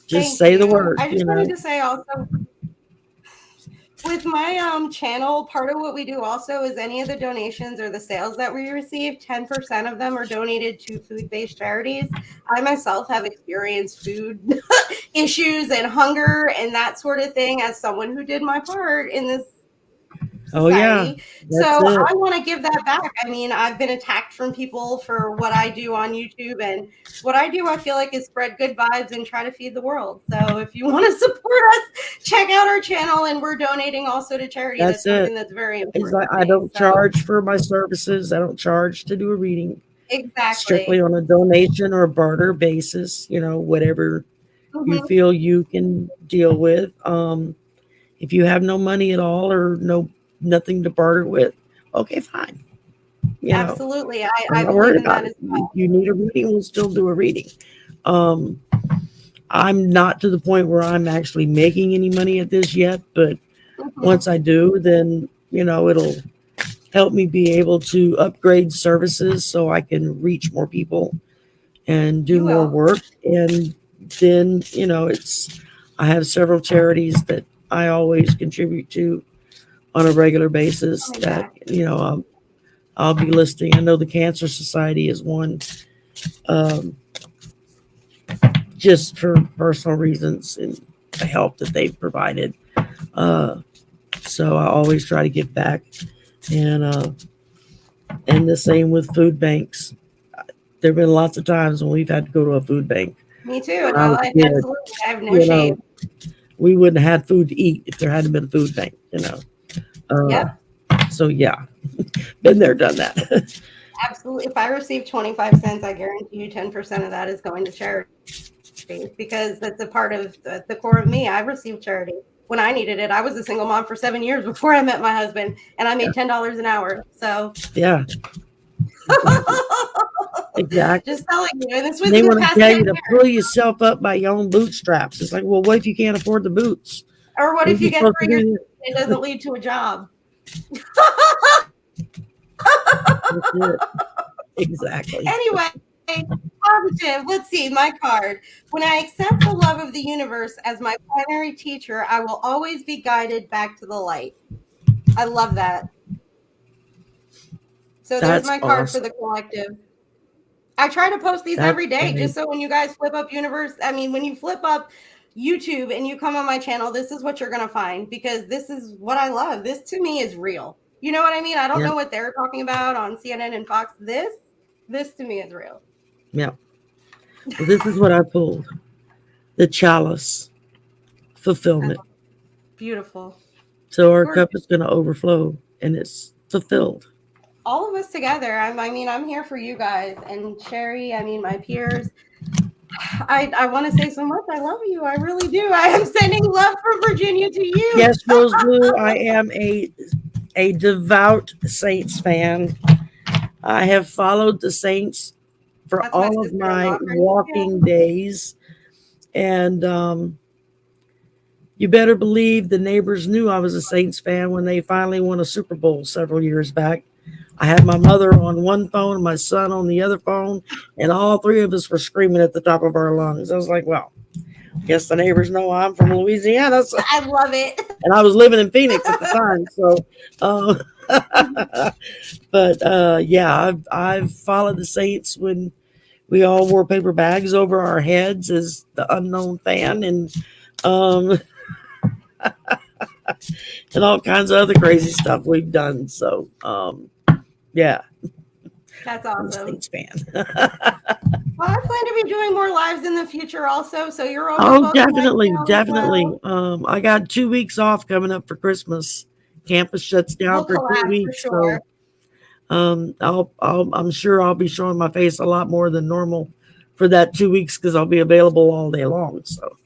A: Just say the word.
B: I just wanted to say also, with my channel, part of what we do also is any of the donations or the sales that we receive, 10% of them are donated to food-based charities. I myself have experienced food issues and hunger and that sort of thing as someone who did my part in this society. So I want to give that back. I mean, I've been attacked from people for what I do on YouTube, and what I do, I feel like, is spread good vibes and try to feed the world. So if you want to support us, check out our channel, and we're donating also to charity. That's something that's very important.
A: I don't charge for my services. I don't charge to do a reading.
B: Exactly.
A: Strictly on a donation or barter basis, you know, whatever you feel you can deal with. If you have no money at all or nothing to barter with, okay, fine. You know,
B: absolutely.
A: I'm not worried about it. If you need a reading, we'll still do a reading. I'm not to the point where I'm actually making any money at this yet, but once I do, then, you know, it'll help me be able to upgrade services so I can reach more people and do more work. And then, you know, I have several charities that I always contribute to on a regular basis that, you know, I'll be listing. I know the Cancer Society is one, just for personal reasons and the help that they've provided. So I always try to give back, and the same with food banks. There have been lots of times when we've had to go to a food bank.
B: Me too. I have no shame.
A: We wouldn't have had food to eat if there hadn't been a food bank, you know. So yeah, been there, done that.
B: Absolutely. If I receive 25 cents, I guarantee you 10% of that is going to charity, because that's a part of the core of me. I received charity when I needed it. I was a single mom for 7 years before I met my husband, and I made $10 an hour. So
A: yeah. Exactly.
B: Just telling you, and this was
A: And they
B: even
A: want to
B: past
A: tell
B: 10
A: you to
B: years.
A: pull yourself up by your own bootstraps. It's like, well, what if you can't afford the boots?
B: Or what
A: What
B: if
A: are you
B: you get
A: supposed to
B: through your
A: do?
B: it doesn't lead to a job?
A: That's it. Exactly.
B: Anyway, positive. Let's see my card. When I accept the love of the universe as my primary teacher, I will always be guided back to the light. I love that. So there's
A: That's
B: my card for
A: awesome.
B: the collective. I try to post these
A: That's
B: every day
A: great.
B: just so when you guys flip up universe, I mean, when you flip up YouTube and you come on my channel, this is what you're going to find because this is what I love. This to me is real. You know what I mean? I don't
A: Yeah.
B: know what they're talking about on CNN and Fox. This to me is real.
A: Yeah. Well, this is what I pulled. The chalice
B: I
A: fulfillment.
B: Beautiful.
A: So our
B: Gorgeous.
A: cup is going to overflow and it's fulfilled.
B: All of us together. I mean, I'm here for you guys and Sherry. I mean, my peers. I want to say so much. I love you. I really do. I am sending love from Virginia to you.
A: Yes, Rose Blue, I am a devout Saints fan. I have followed the Saints for
B: That's my
A: all of
B: sister-in-law.
A: my
B: Her name is
A: walking
B: Jen.
A: days. And you better believe the neighbors knew I was a Saints fan when they finally won a Super Bowl several years back. I had my mother on one phone and my son on the other phone, and all three of us were screaming at the top of our lungs. I was like, well, I guess the neighbors know I'm from Louisiana. So,
B: I love it.
A: and I was living in Phoenix at the time. So, but yeah, I've followed the Saints when we all wore paper bags over our heads as the unknown fan, um, and all kinds of other crazy stuff we've done. So, yeah,
B: That's
A: I'm a
B: awesome.
A: Saints fan.
B: Well, I plan to be doing more lives in the future also, so you're always
A: Oh,
B: welcome back
A: definitely,
B: down as
A: definitely.
B: well.
A: I got 2 weeks off coming up for Christmas. Campus shuts down
B: We'll
A: for two
B: collab for
A: weeks,
B: sure.
A: so I'm sure I'll be showing my face a lot more than normal for that 2 weeks because I'll be available all day long. So,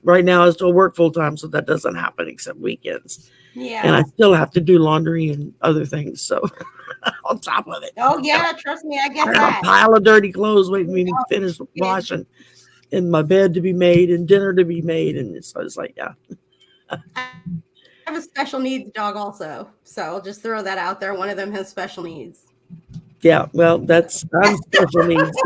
A: right now I still work full time, so that doesn't happen except weekends, and
B: Yeah.
A: I still have to do laundry and other things. So, on top of it,
B: Oh
A: I got
B: yeah, trust me, I get
A: a
B: that.
A: pile of dirty clothes waiting for me to
B: Oh,
A: finish
B: kids.
A: washing, and my bed to be made, and dinner to be made, and so it's like, yeah.
B: I have a special needs dog also, so I'll just throw that out there. One of them has special needs.
A: Yeah, well,
B: So.
A: I'm special needs.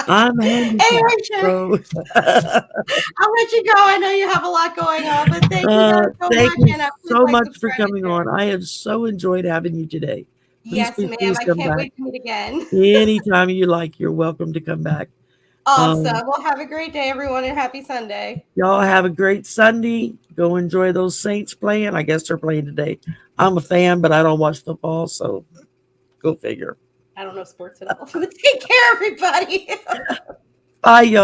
A: I'm
B: Anyway,
A: handicapped,
B: Sherry,
A: so
B: I'll let you go. I know you have a lot going on, but thank you guys so
A: thank
B: much,
A: you
B: and please
A: so
B: like,
A: much for
B: subscribe, and
A: coming
B: share.
A: on. I have so enjoyed having you today. Please,
B: Yes,
A: please,
B: ma'am.
A: please
B: I
A: come
B: can't
A: back
B: wait to meet again.
A: anytime you like. You're welcome to come back.
B: Awesome.
A: Um,
B: Well, have a great day, everyone, and happy Sunday.
A: y'all have a great Sunday. Go enjoy those Saints playing. I guess they're playing today. I'm a fan, but I don't watch football, so go figure.
B: I don't know sports at all. Take care, everybody.
A: Bye, y'all.